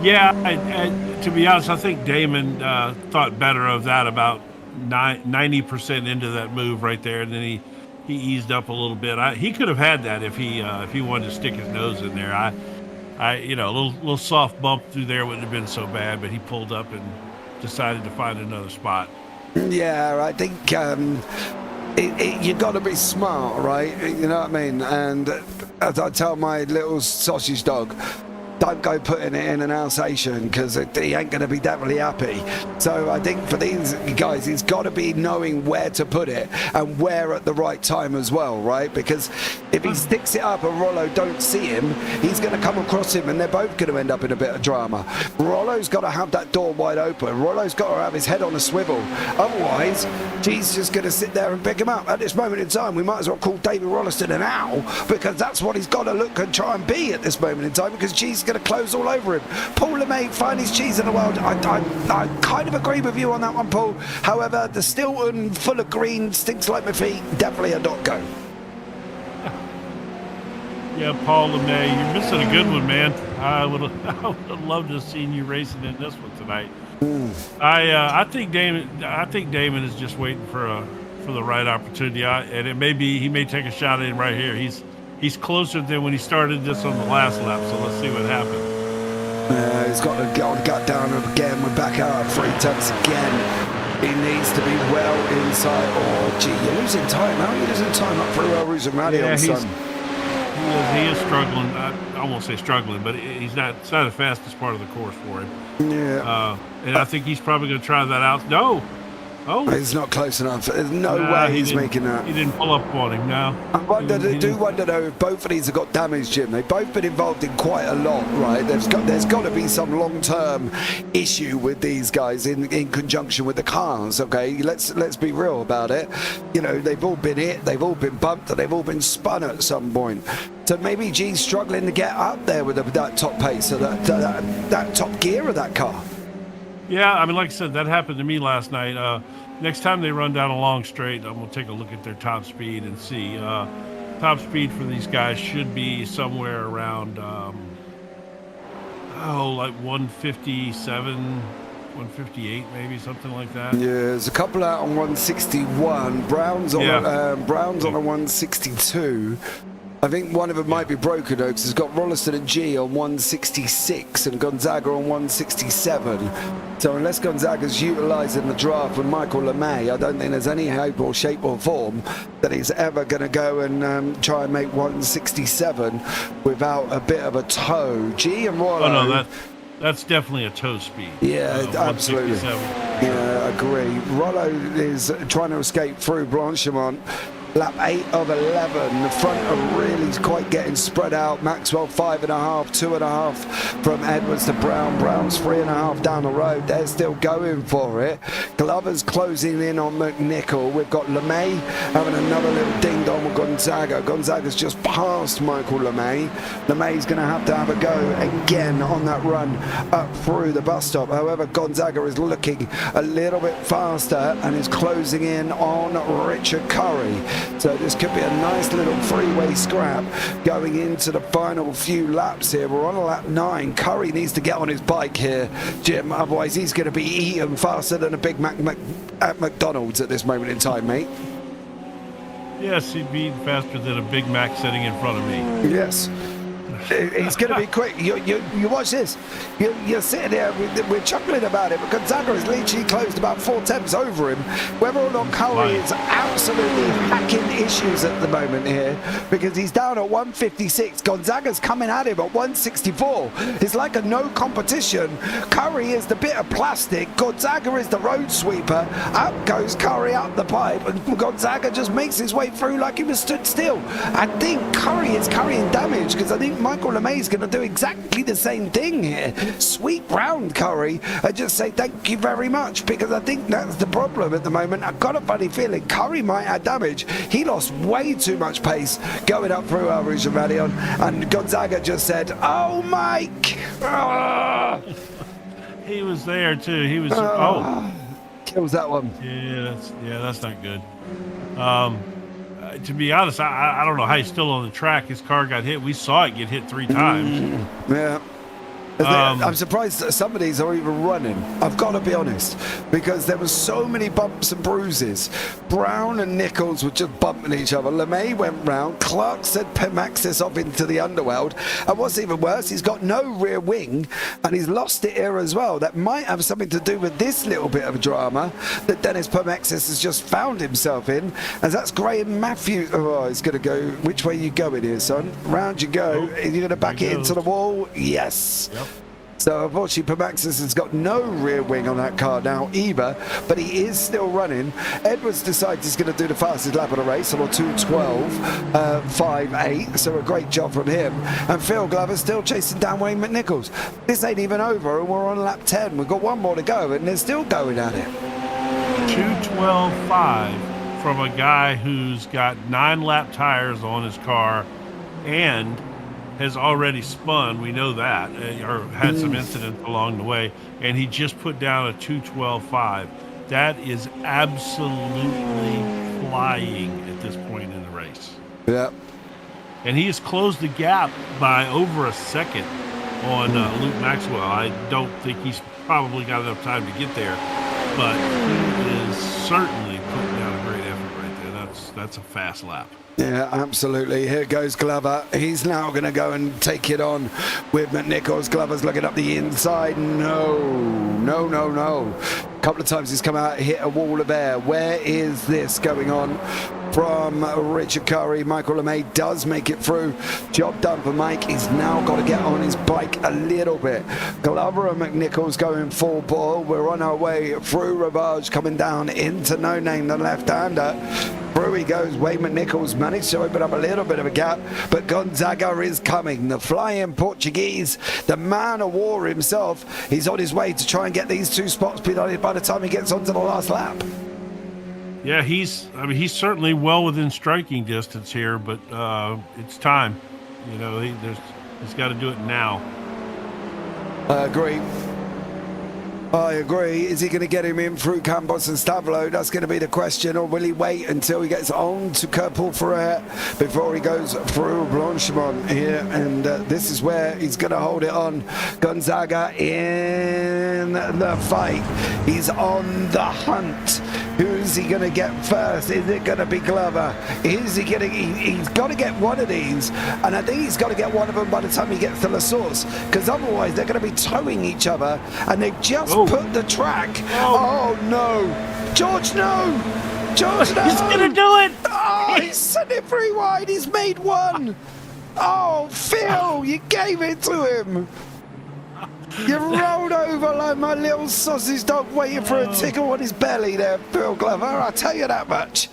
Yeah, to be honest, I think Damon thought better of that about 90% into that move right there, and then he eased up a little bit. He could have had that if he wanted to stick his nose in there. A little soft bump through there wouldn't have been so bad, but he pulled up and decided to find another spot. Yeah, I think you got to be smart, right? You know what I mean? And as I tell my little sausage dog, don't go putting it in an Alsatian because he ain't going to be definitely happy. So I think for these guys, he's got to be knowing where to put it and where at the right time as well, right? Because if he sticks it up and Rollo don't see him, he's going to come across him and they're both going to end up in a bit of drama. Rollo's got to have that door wide open. Rollo's got to have his head on a swivel. Otherwise, G's just going to sit there and pick him up. At this moment in time, we might as well call David Rolliston an owl because that's what he's got to look and try and be at this moment in time because G's going to close all over him. Paul LeMay, finest cheese in the world. I kind of agree with you on that one, Paul. However, the Stilton full of green stinks like my feet. Definitely a not go. Yeah, Paul LeMay, you're missing a good one, man. I would have loved to have seen you racing in this one tonight. I think Damon is just waiting for the right opportunity, and it may be he may take a shot at him right here. He's closer than when he started this on the last lap, so let's see what happens. He's got to go and gut down again. We're back out 3/10 again. He needs to be well inside. Oh, gee, you're losing time. How are you losing time up through El Rouge and Radion, son? He is struggling. I won't say struggling, but it's not the fastest part of the course for him. Yeah. And I think he's probably going to try that out. No. Oh. He's not close enough. There's no way he's making that. He didn't pull up on him, no. I wonder though if both of these have got damage, Jim. They've both been involved in quite a lot, right? There's got to be some long-term issue with these guys in conjunction with the cars, okay? Let's be real about it. You know, they've all been hit, they've all been bumped, and they've all been spun at some point. So maybe G's struggling to get up there with that top pace or that top gear of that car. Yeah, I mean, like I said, that happened to me last night. Next time they run down a long straight, I'm going to take a look at their top speed and see. Top speed for these guys should be somewhere around, like 157, 158, maybe, something like that. Yeah, there's a couple out on 161. Brown's on a 162. I think one of them might be broken though, because it's got Rolliston and G on 166 and Gonzaga on 167. So unless Gonzaga's utilising the draft with Michael LeMay, I don't think there's any hope or shape or form that he's ever going to go and try and make 167 without a bit of a toe. G and Rollo. Oh no, that's definitely a toe speed. Yeah, absolutely. 167. Yeah, I agree. Rollo is trying to escape through Blanchimont. Lap 8 of 11. The front are really quite getting spread out. Maxwell 5.5, 2.5 from Edwards to Brown. Brown's 3.5 down the road. They're still going for it. Glover's closing in on McNichol. We've got LeMay having another little ding dong with Gonzaga. Gonzaga's just past Michael LeMay. LeMay's going to have a go again on that run up through the bus stop. However, Gonzaga is looking a little bit faster and is closing in on Richard Curry. So this could be a nice little freeway scrap going into the final few laps here. We're on a lap 9. Curry needs to get on his bike here, Jim. Otherwise, he's going to be eating faster than a Big Mac at McDonald's at this moment in time, mate. Yes, he'd be faster than a Big Mac sitting in front of me. Yes. He's going to be quick. You watch this. You're sitting there, we're chuckling about it, but Gonzaga has literally closed about 4 tenths over him. Whether or not Curry is absolutely hacking issues at the moment here, because he's down at 156. Gonzaga's coming at him at 164. It's like a no competition. Curry is the bit of plastic. Gonzaga is the road sweeper. Up goes Curry up the pipe, and Gonzaga just makes his way through like he was stood still. I think Curry is carrying damage, because I think Michael LeMay is going to do exactly the same thing here. Sweep round Curry and just say thank you very much, because I think that's the problem at the moment. I've got a funny feeling Curry might have damage. He lost way too much pace going up through our Rouge and Radion, and Gonzaga just said, "Oh, Mike!" He was there too. He was. Kills that one. Yeah, that's not good. To be honest, I don't know how he's still on the track. His car got hit. We saw it get hit 3 times. Yeah. I'm surprised that some of these are even running. I've got to be honest, because there were so many bumps and bruises. Brown and Nichols were just bumping each other. LeMay went round. Clark said Pemaxis off into the underworld. And what's even worse, he's got no rear wing, and he's lost it here as well. That might have something to do with this little bit of drama that Dennis Pemaxis has just found himself in, as that's Graham Matthews. Oh, he's going to go. Which way you going here, son? Round you go. Are you going to back it into the wall? Yes. Yep. So unfortunately, Pemaxis has got no rear wing on that car now either, but he is still running. Edwards decides he's going to do the fastest lap of the race on a 2:12.58, so a great job from him. And Phil Glover still chasing down Wayne McNichols. This ain't even over, and we're on lap 10. We've got one more to go, and they're still going at it. 2:12.5 from a guy who's got 9 lap tires on his car and has already spun, we know that, or had some incidents along the way, and he just put down a 2:12.5. That is absolutely flying at this point in the race. Yeah. And he has closed the gap by over a second on Luke Maxwell. I don't think he's probably got enough time to get there, but he is certainly putting down a great effort right there. That's a fast lap. Yeah, absolutely. Here goes Glover. He's now going to go and take it on with McNichols. Glover's looking up the inside. No. A couple of times he's come out, hit a wall of air. Where is this going on from Richard Curry? Michael LeMay does make it through. Job done for Mike. He's now got to get on his bike a little bit. Glover and McNichols going full ball. We're on our way through Ravage, coming down into No Name, the left-hander. Through he goes. Wayne McNichols managed to open up a little bit of a gap, but Gonzaga is coming. The flying Portuguese, the man of war himself, he's on his way to try and get these 2 spots by the time he gets onto the last lap. Yeah, he's certainly well within striking distance here, but it's time. You know, he's got to do it now. I agree. Is he going to get him in through Campos and Stavlo? That's going to be the question. Or will he wait until he gets on to Kerpel Ferret before he goes through Blanchimont here? And this is where he's going to hold it on. Gonzaga in the fight. He's on the hunt. Who's he going to get first? Is it going to be Glover? Is he getting? He's got to get one of these, and I think he's got to get one of them by the time he gets to La Source, because otherwise they're going to be towing each other, and they've just put the track. Oh no, George, no! George, no! He's gonna do it! Oh, he's sent it 3 wide. He's made one. Oh, Phil, you gave it to him. You rolled over like my little sausage dog waiting for a tickle on his belly there, Phil Glover. I'll tell you that much.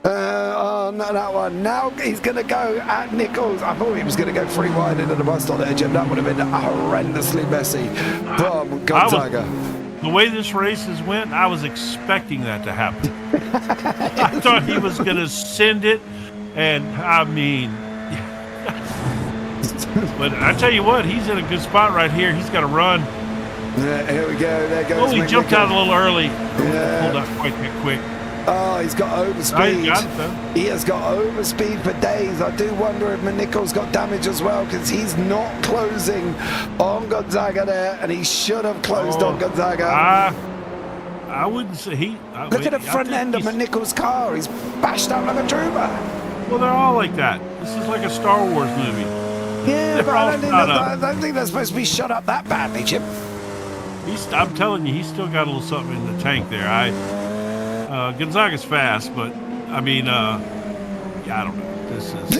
On that one. Now he's going to go at Nichols. I thought he was going to go 3 wide into the bus stop edge, and that would have been horrendously messy from Gonzaga. The way this race has went, I was expecting that to happen. I thought he was going to send it, and I mean... But I tell you what, he's in a good spot right here. He's got to run. Yeah, here we go. There goes. Oh, he jumped out a little early. Yeah. Pulled out quite quick. Oh, he's got overspeed. Oh, he got it, though. He has got overspeed for days. I do wonder if Nichols got damage as well, because he's not closing on Gonzaga there, and he should have closed on Gonzaga. I wouldn't say he... Look at the front end of Nichols' car. He's bashed out like a trooper. Well, they're all like that. This is like a Star Wars movie. Yeah, but I all don't think they're supposed to be shut up that badly, Chip. I'm telling you, he's still got a little something in the tank there. Gonzaga's fast, but I mean, yeah, I don't know. This is.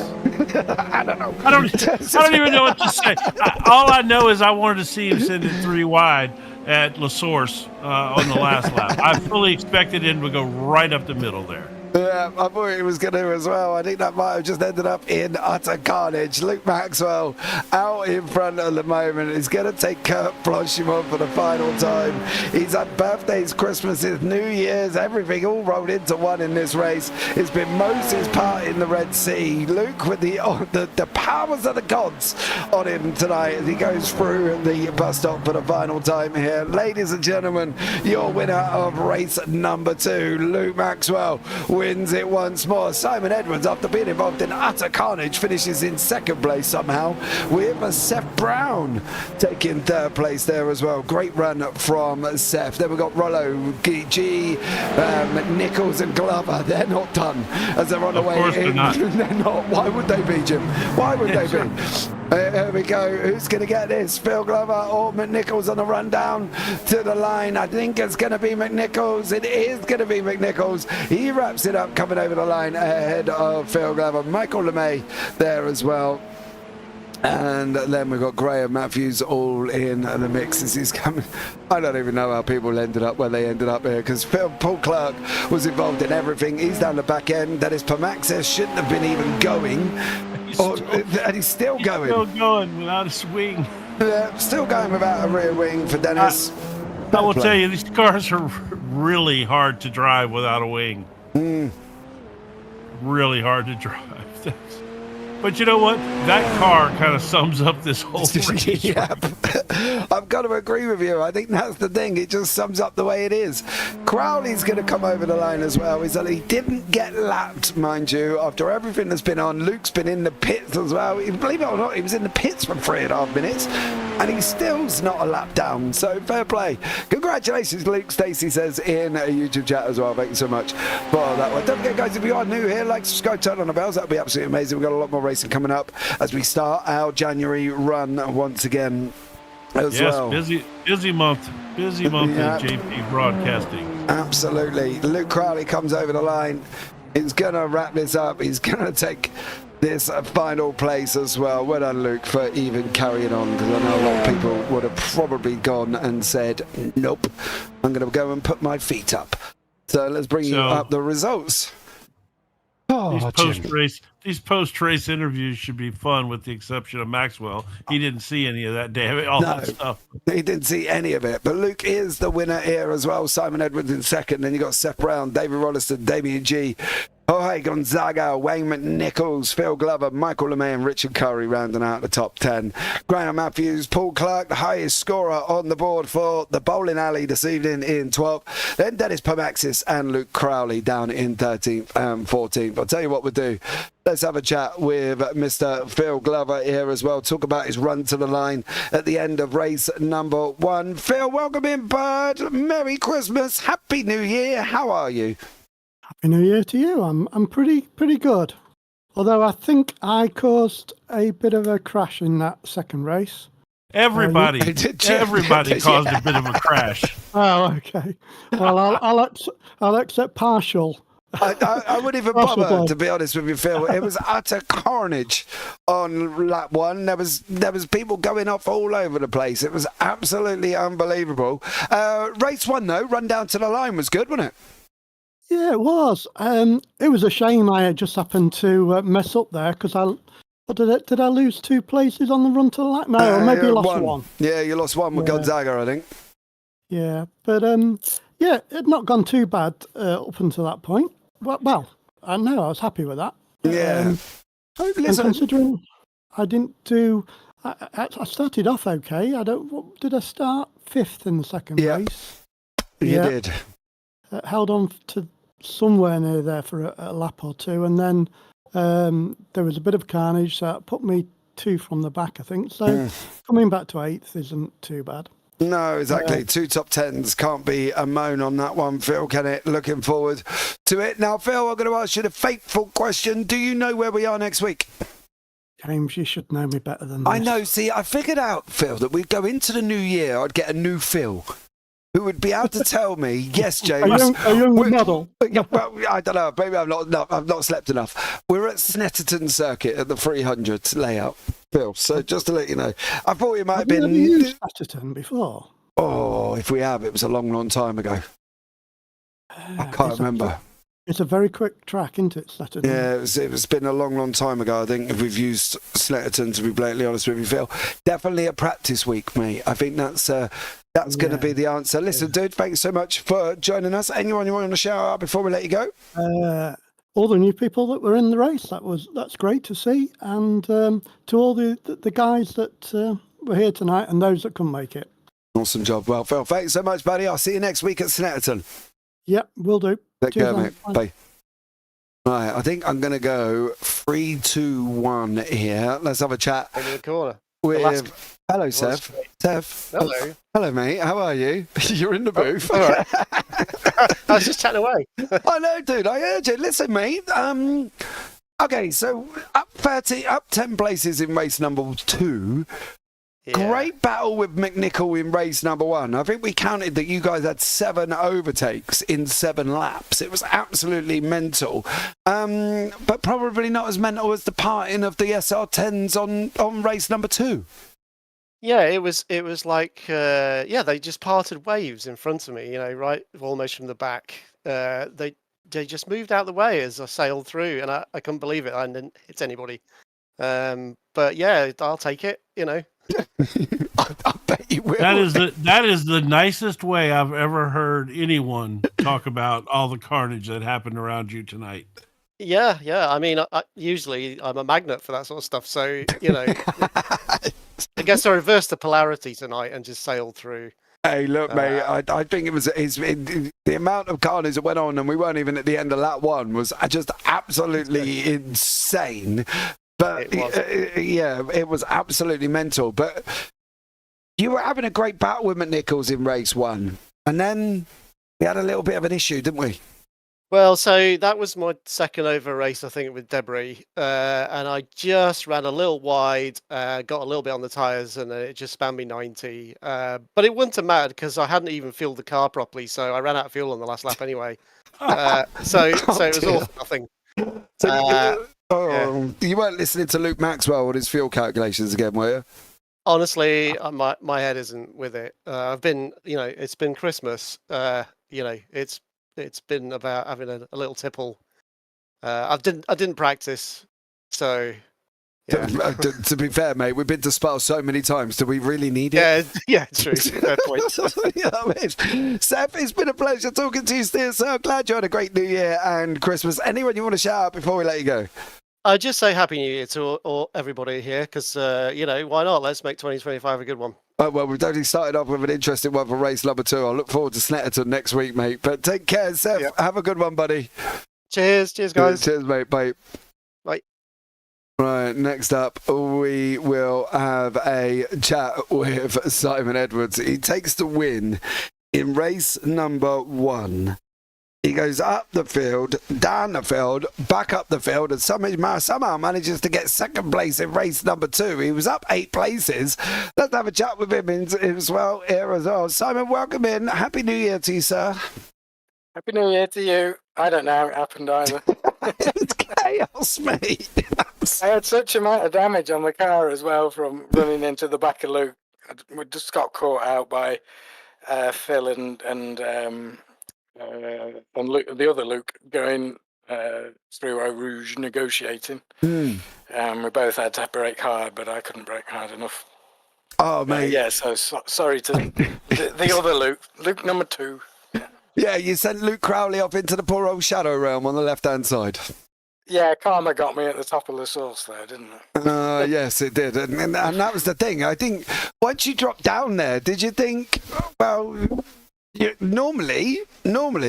I don't know. I don't even know what to say. All I know is I wanted to see him send it 3 wide at La Source on the last lap. I fully expected him to go right up the middle there. Yeah, I thought he was going to as well. I think that might have just ended up in utter carnage. Luke Maxwell out in front at the moment. He's going to take Kurt Blanchimont for the final time. He's had birthdays, Christmases, New Year's, everything all rolled into one in this race. It's been Moses' part in the Red Sea. Luke with the powers of the gods on him tonight as he goes through the bus stop for the final time here. Ladies and gentlemen, your winner of race number 2, Luke Maxwell, wins it once more. Simon Edwards, after being involved in utter carnage, finishes in 2nd place somehow, with Seth Brown taking 3rd place there as well. Great run from Seth. Then we've got Rollo, G, Nichols and Glover. They're not done as they're on the way in. Of course they're not. They're not. Why would they be, Jim? Why would they be? Here we go. Who's going to get this? Phil Glover or McNichols on the run down to the line? I think it's going to be McNichols. It is going to be McNichols. He wraps it up coming over the line ahead of Phil Glover. Michael LeMay there as well. And then we've got Graham Matthews all in the mix as he's coming. I don't even know how people ended up where they ended up here, because Paul Clark was involved in everything. He's down the back end. That is, Pamaxis shouldn't have been even going. And he's still going. Still going without a swing. Yeah, still going without a rear wing for Dennis. I will tell you, these cars are really hard to drive without a wing. Really hard to drive. But you know what? That car kind of sums up this whole race. Yep. I've got to agree with you. I think that's the thing. It just sums up the way it is. Crowley's going to come over the line as well. He didn't get lapped, mind you, after everything that's been on. Luke's been in the pits as well. Believe it or not, he was in the pits for 3.5 minutes, and he still's not a lap down. So fair play. Congratulations, Luke. Stacey says in a YouTube chat as well. Thank you so much for that one. Don't forget, guys, if you are new here, like, subscribe, turn on the bells. That would be absolutely amazing. We've got a lot more racing coming up as we start our January run once again as well. Busy month at JP Broadcasting. Absolutely. Luke Crowley comes over the line. He's gonna wrap this up. He's gonna take this final place as well. Well done, Luke, for even carrying on, because I know a lot of people would have probably gone and said, nope, I'm gonna go and put my feet up. So let's bring you up the results. These post-race interviews should be fun, with the exception of Maxwell. He didn't see any of that, that stuff. He didn't see any of it. But Luke is the winner here as well. Simon Edwards in 2nd. Then you got Seth Brown, David Rolliston, Damien G. Oh, Ray Gonzaga, Wayne McNichols, Phil Glover, Michael LeMay and Richard Curry rounding out the top 10. Graham Matthews, Paul Clark, the highest scorer on the board for the bowling alley this evening in 12th. Then Dennis Pomaxis and Luke Crowley down in 13th and 14th. I'll tell you what we'll do. Let's have a chat with Mr. Phil Glover here as well. Talk about his run to the line at the end of race number 1. Phil, welcome in, bud. Merry Christmas. Happy New Year. How are you? Happy New Year to you. I'm pretty good. Although I think I caused a bit of a crash in that second race. Everybody caused a bit of a crash. Oh, okay. Well, I'll accept partial. I wouldn't even bother, to be honest with you, Phil. It was utter carnage on lap 1. There was people going off all over the place. It was absolutely unbelievable. Race 1, though, run down to the line was good, wasn't it? Yeah, it was. It was a shame I just happened to mess up there because did I lose 2 places on the run to the line? No, or maybe I lost one. Yeah, you lost one with Gonzaga, I think. Yeah, but yeah, it had not gone too bad up until that point. Well, I know I was happy with that. Yeah. And considering I didn't do, I started off okay. Did I start 5th in the second race? You did. Held on to somewhere near there for a lap or 2, and then there was a bit of carnage, so it put me 2 from the back, I think. So coming back to 8th isn't too bad. No, exactly. 2 top 10s. Can't be a moan on that one, Phil, can it? Looking forward to it. Now, Phil, I'm going to ask you the fateful question. Do you know where we are next week? James, you should know me better than this. I know. See, I figured out, Phil, that we'd go into the new year, I'd get a new Phil who would be able to tell me, yes, James. A young model. Well, I don't know. Maybe I've not slept enough. We're at Snetterton Circuit at the 300 layout, Phil. So just to let you know, I thought it might have been. Have you used Snetterton before? Oh, if we have, it was a long, long time ago. I can't remember. It's a very quick track, isn't it, Snetterton? Yeah, it's been a long, long time ago, I think, if we've used Snetterton, to be blatantly honest with you, Phil. Definitely a practice week, mate. I think that's going to be the answer. Listen, dude, thanks so much for joining us. Anyone you want to shout out before we let you go? All the new people that were in the race. That's great to see. And to all the guys that were here tonight and those that couldn't make it. Awesome job. Well, Phil, thanks so much, buddy. I'll see you next week at Snetterton. Yep, will do. Take care, mate. Bye. Right, I think I'm going to go 3, 2, 1 here. Let's have a chat. In the corner. Hello, Seth. Seth. Hello. Hello, mate. How are you? You're in the booth. All right. I was just chatting away. I know, dude. I heard you. Listen, mate. Okay, so up 10 places in race number 2. Yeah. Great battle with McNichol in race number 1. I think we counted that you guys had 7 overtakes in 7 laps. It was absolutely mental. But probably not as mental as the parting of the SR10s on race number 2. Yeah, it was like they just parted waves in front of me, right almost from the back. They just moved out the way as I sailed through, and I couldn't believe it. I didn't hit anybody. But yeah, I'll take it, I bet you will. That is the nicest way I've ever heard anyone talk about all the carnage that happened around you tonight. Yeah. I mean, usually I'm a magnet for that sort of stuff. So, I guess I reversed the polarity tonight and just sailed through. Hey, look, mate, I think it was the amount of carnage that went on, and we weren't even at the end of lap 1, was just absolutely insane. But it was absolutely mental. But you were having a great battle with McNichols in race 1, and then we had a little bit of an issue, didn't we? Well, so that was my second over race, I think, with Debris, and I just ran a little wide, got a little bit on the tyres, and it just spanned me 90. But it wouldn't have mattered because I hadn't even fueled the car properly, so I ran out of fuel on the last lap anyway. So it was all for nothing. You weren't listening to Luke Maxwell with his fuel calculations again, were you? Honestly, my head isn't with it. I've been, it's been Christmas. It's been about having a little tipple. I didn't practice, so To be fair, mate, we've been to Spa so many times. Do we really need it? Yeah, true. Fair point. You know what I mean? Seth, it's been a pleasure talking to you still. So glad you had a great New Year and Christmas. Anyone you want to shout out before we let you go? I'd just say Happy New Year to all everybody here, because, why not? Let's make 2025 a good one. Oh, well, we've only started off with an interesting one for race number 2. I look forward to Snetterton next week, mate. But take care, Seth. Yep. Have a good one, buddy. Cheers, guys. Cheers, mate. Bye. Bye. Right, next up, we will have a chat with Simon Edwards. He takes the win in race number 1. He goes up the field, down the field, back up the field, and somehow manages to get second place in race number 2. He was up 8 places. Let's have a chat with him as well here as well. Simon, welcome in. Happy New Year to you, sir. Happy New Year to you. I don't know how it happened either. It's chaos, mate. I had such amount of damage on the car as well from running into the back of Luke. We just got caught out by Phil and Luke, the other Luke going through Eau Rouge negotiating. We both had to brake hard, but I couldn't brake hard enough. Oh, mate. Sorry to the other Luke number 2. Yeah, you sent Luke Crowley off into the poor old shadow realm on the left-hand side. Yeah, karma got me at the top of the sauce there, didn't it? Yes, it did. And that was the thing. I think once you dropped down there, did you think, well, normally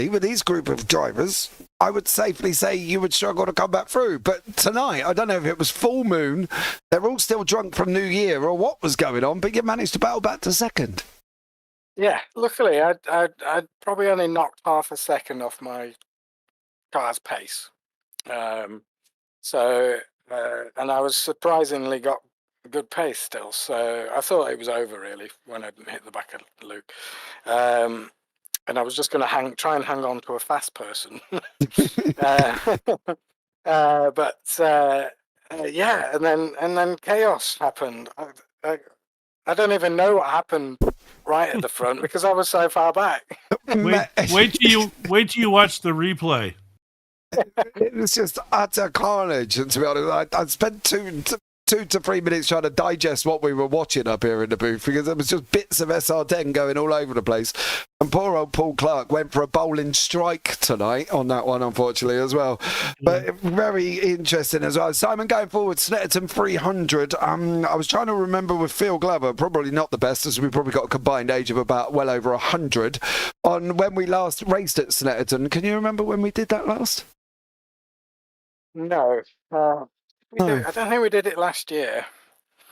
with these group of drivers, I would safely say you would struggle to come back through. But tonight, I don't know if it was full moon, they're all still drunk from New Year or what was going on, but you managed to battle back to second. Yeah, luckily I'd probably only knocked half a second off my car's pace. And I was surprisingly got a good pace still. So I thought it was over really when I hit the back of Luke. And I was just going to try and hang on to a fast person. Yeah, and then chaos happened. I don't even know what happened right at the front because I was so far back. Wait till you watch the replay. It was just utter carnage, and to be honest, I spent 2 to 3 minutes trying to digest what we were watching up here in the booth because there was just bits of SR10 going all over the place. And poor old Paul Clark went for a bowling strike tonight on that one, unfortunately, as well. But very interesting as well. Simon, going forward, Snetterton 300. I was trying to remember with Phil Glover, probably not the best, as we probably got a combined age of about well over 100 on when we last raced at Snetterton. Can you remember when we did that last? No. I don't think we did it last year.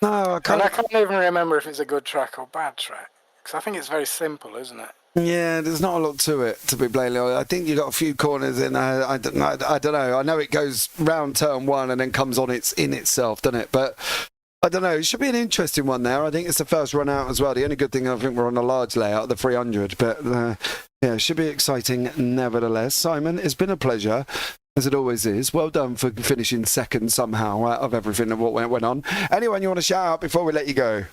No, I can't. And I can't even remember if it's a good track or bad track. Because I think it's very simple, isn't it? Yeah, there's not a lot to it, to be blatantly honest. I think you got a few corners in. I don't know. I know it goes round turn 1 and then comes on in itself, doesn't it? But I don't know. It should be an interesting one there. I think it's the first run out as well. The only good thing, I think we're on a large layout, the 300. But yeah, it should be exciting nevertheless. Simon, it's been a pleasure. As it always is. Well done for finishing second somehow out of everything that went on. Anyone you want to shout out before we let you go?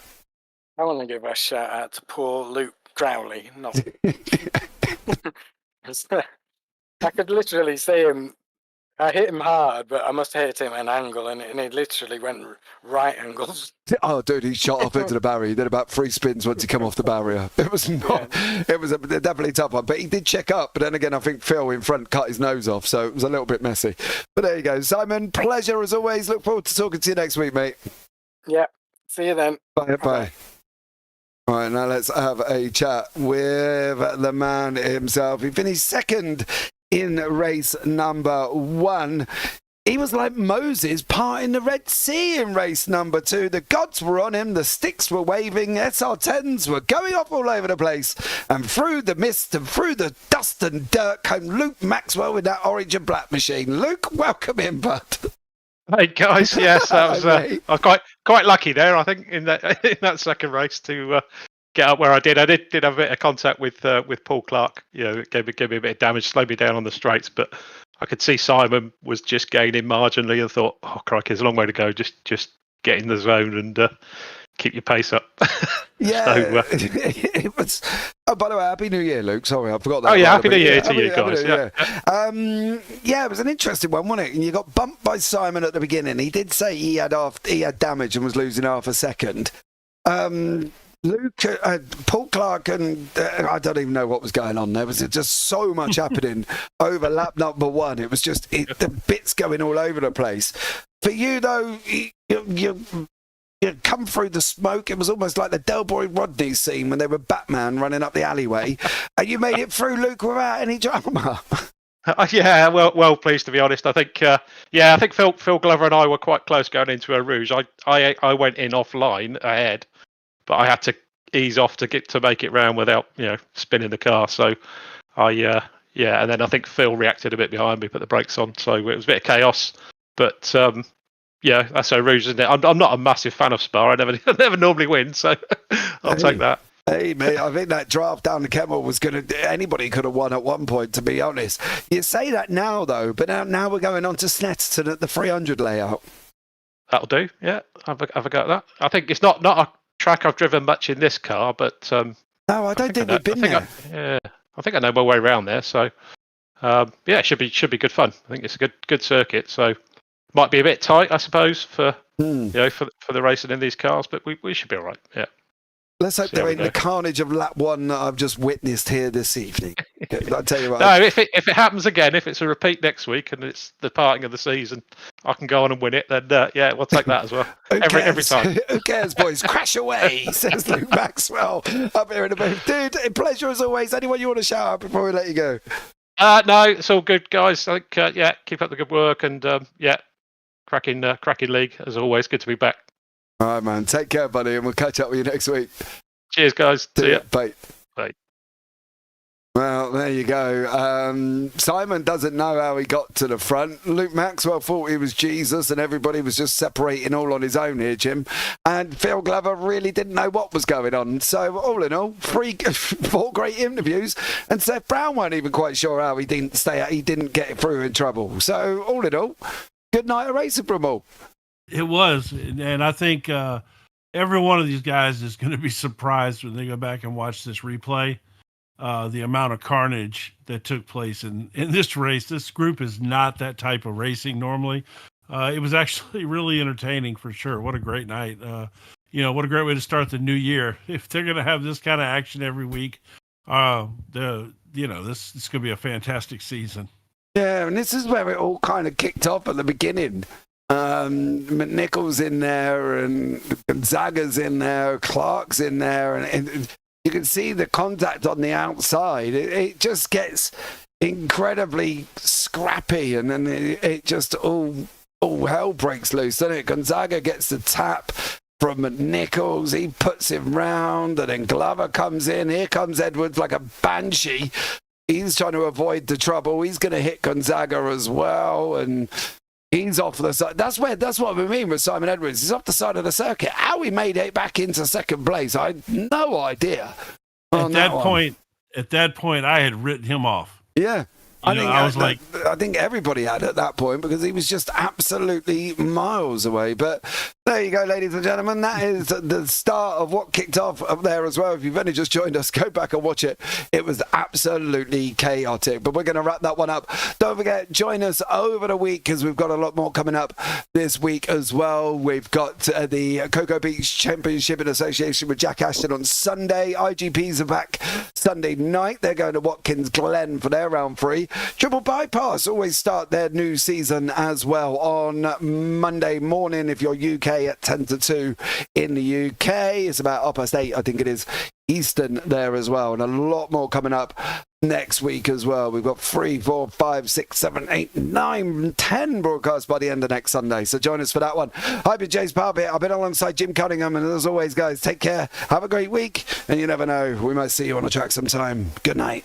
I want to give a shout out to poor Luke Crowley. I could literally see him. I hit him hard, but I must have hit him at an angle, and he literally went right angles. Oh, dude, he shot off into the barrier. He did about 3 spins once he came off the barrier. It was not. Yeah. It was a definitely tough one, but he did check up. But then again, I think Phil in front cut his nose off, so it was a little bit messy. But there you go, Simon. Pleasure as always. Look forward to talking to you next week, mate. Yeah. See you then. Bye. All right, now let's have a chat with the man himself. He finished second in race number 1. He was like Moses parting the Red Sea in race number 2. The gods were on him, the sticks were waving, SR10s were going off all over the place. And through the mist and through the dust and dirt came Luke Maxwell with that orange and black machine. Luke, welcome in, bud. Hey guys, yes, that was I was quite lucky there, I think, in that second race to get up where I did. I did have a bit of contact with Paul Clark. You know, it gave me a bit of damage, slowed me down on the straights, but I could see Simon was just gaining marginally and thought, oh crikey, there's a long way to go. Just get in the zone and keep your pace up. Yeah, So, it was. Oh, by the way, Happy New Year, Luke. Sorry, I forgot that. Oh, yeah, right, Happy but New Year to Happy- you Happy guys. New Year. Yeah, it was an interesting one, wasn't it? And you got bumped by Simon at the beginning. He did say he had damage and was losing half a second. Luke, Paul Clark, and I don't even know what was going on. There was just so much happening over lap number one. It was just the bits going all over the place. For you, though, you come through the smoke. It was almost like the Delboy Rodney scene when they were Batman running up the alleyway. And you made it through, Luke, without any drama. Yeah, well pleased to be honest. I think, I think Phil Glover and I were quite close going into a Rouge. I went in offline ahead, but I had to ease off to make it round without spinning the car. So and then I think Phil reacted a bit behind me, put the brakes on, so it was a bit of chaos. But that's so Rouge, isn't it? I'm not a massive fan of Spa. I never normally win, so I'll take that. Hey, mate, I think that draft down the Kemmel was anybody could have won at one point, to be honest. You say that now, though, but now we're going on to Snetterton at the 300 layout. That'll do, yeah. Have a go at that. I think it's not a track I've driven much in this car, but... no, I don't think we've been there. I think I know my way around there, so... it should be good fun. I think it's a good circuit, so... Might be a bit tight, I suppose, for for the racing in these cars, but we should be all right. Yeah. Let's hope there ain't the carnage of lap one that I've just witnessed here this evening. I'll tell you what. No, if it happens again, if it's a repeat next week and it's the parting of the season, I can go on and win it. Then we'll take that as well. every time. Who cares, boys? Crash away, says Luke Maxwell up here in the booth. Dude, a pleasure as always. Anyone you want to shout out before we let you go? No, it's all good, guys. I think keep up the good work and cracking league as always. Good to be back. All right, man. Take care, buddy, and we'll catch up with you next week. Cheers, guys. See ya. Bye. Bye. Well, there you go. Simon doesn't know how he got to the front. Luke Maxwell thought he was Jesus and everybody was just separating all on his own here, Jim. And Phil Glover really didn't know what was going on. So, all in all, 4 great interviews. And Seth Brown weren't even quite sure how he didn't get through in trouble. So, all in all, good night of racing from all. It was. And I think every one of these guys is going to be surprised when they go back and watch this replay. The amount of carnage that took place in this race. This group is not that type of racing normally. It was actually really entertaining for sure. What a great night. What a great way to start the new year. If they're going to have this kind of action every week, this is going to be a fantastic season. Yeah, and this is where it all kind of kicked off at the beginning. McNichol's in there and Gonzaga's in there, Clark's in there, and you can see the contact on the outside. It just gets incredibly scrappy, and then it just all hell breaks loose, doesn't it? Gonzaga gets the tap from McNichols. He puts him round, and then Glover comes in. Here comes Edwards like a banshee. He's trying to avoid the trouble. He's going to hit Gonzaga as well, and he's off the side. That's what we mean with Simon Edwards. He's off the side of the circuit. How he made it back into second place, I had no idea. At that point, I had written him off. Yeah. I think everybody had at that point because he was just absolutely miles away. But there you go, ladies and gentlemen. That is the start of what kicked off up there as well. If you've only just joined us, go back and watch it. It was absolutely chaotic. But we're going to wrap that one up. Don't forget, join us over the week because we've got a lot more coming up this week as well. We've got the Cocoa Beach Championship in association with Jack Ashton on Sunday. IGPs are back Sunday night. They're going to Watkins Glen for their round 3. Triple Bypass always start their new season as well on Monday morning if you're UK at 10 to 2 in the UK. It's about 8:30, I think it is, Eastern there as well. And a lot more coming up next week as well. We've got 3, 4, 5, 6, 7, 8, 9, 10 broadcasts by the end of next Sunday. So join us for that one. I've been James Parfitt. I've been alongside Jim Cunningham. And as always, guys, take care. Have a great week. And you never know, we might see you on the track sometime. Good night.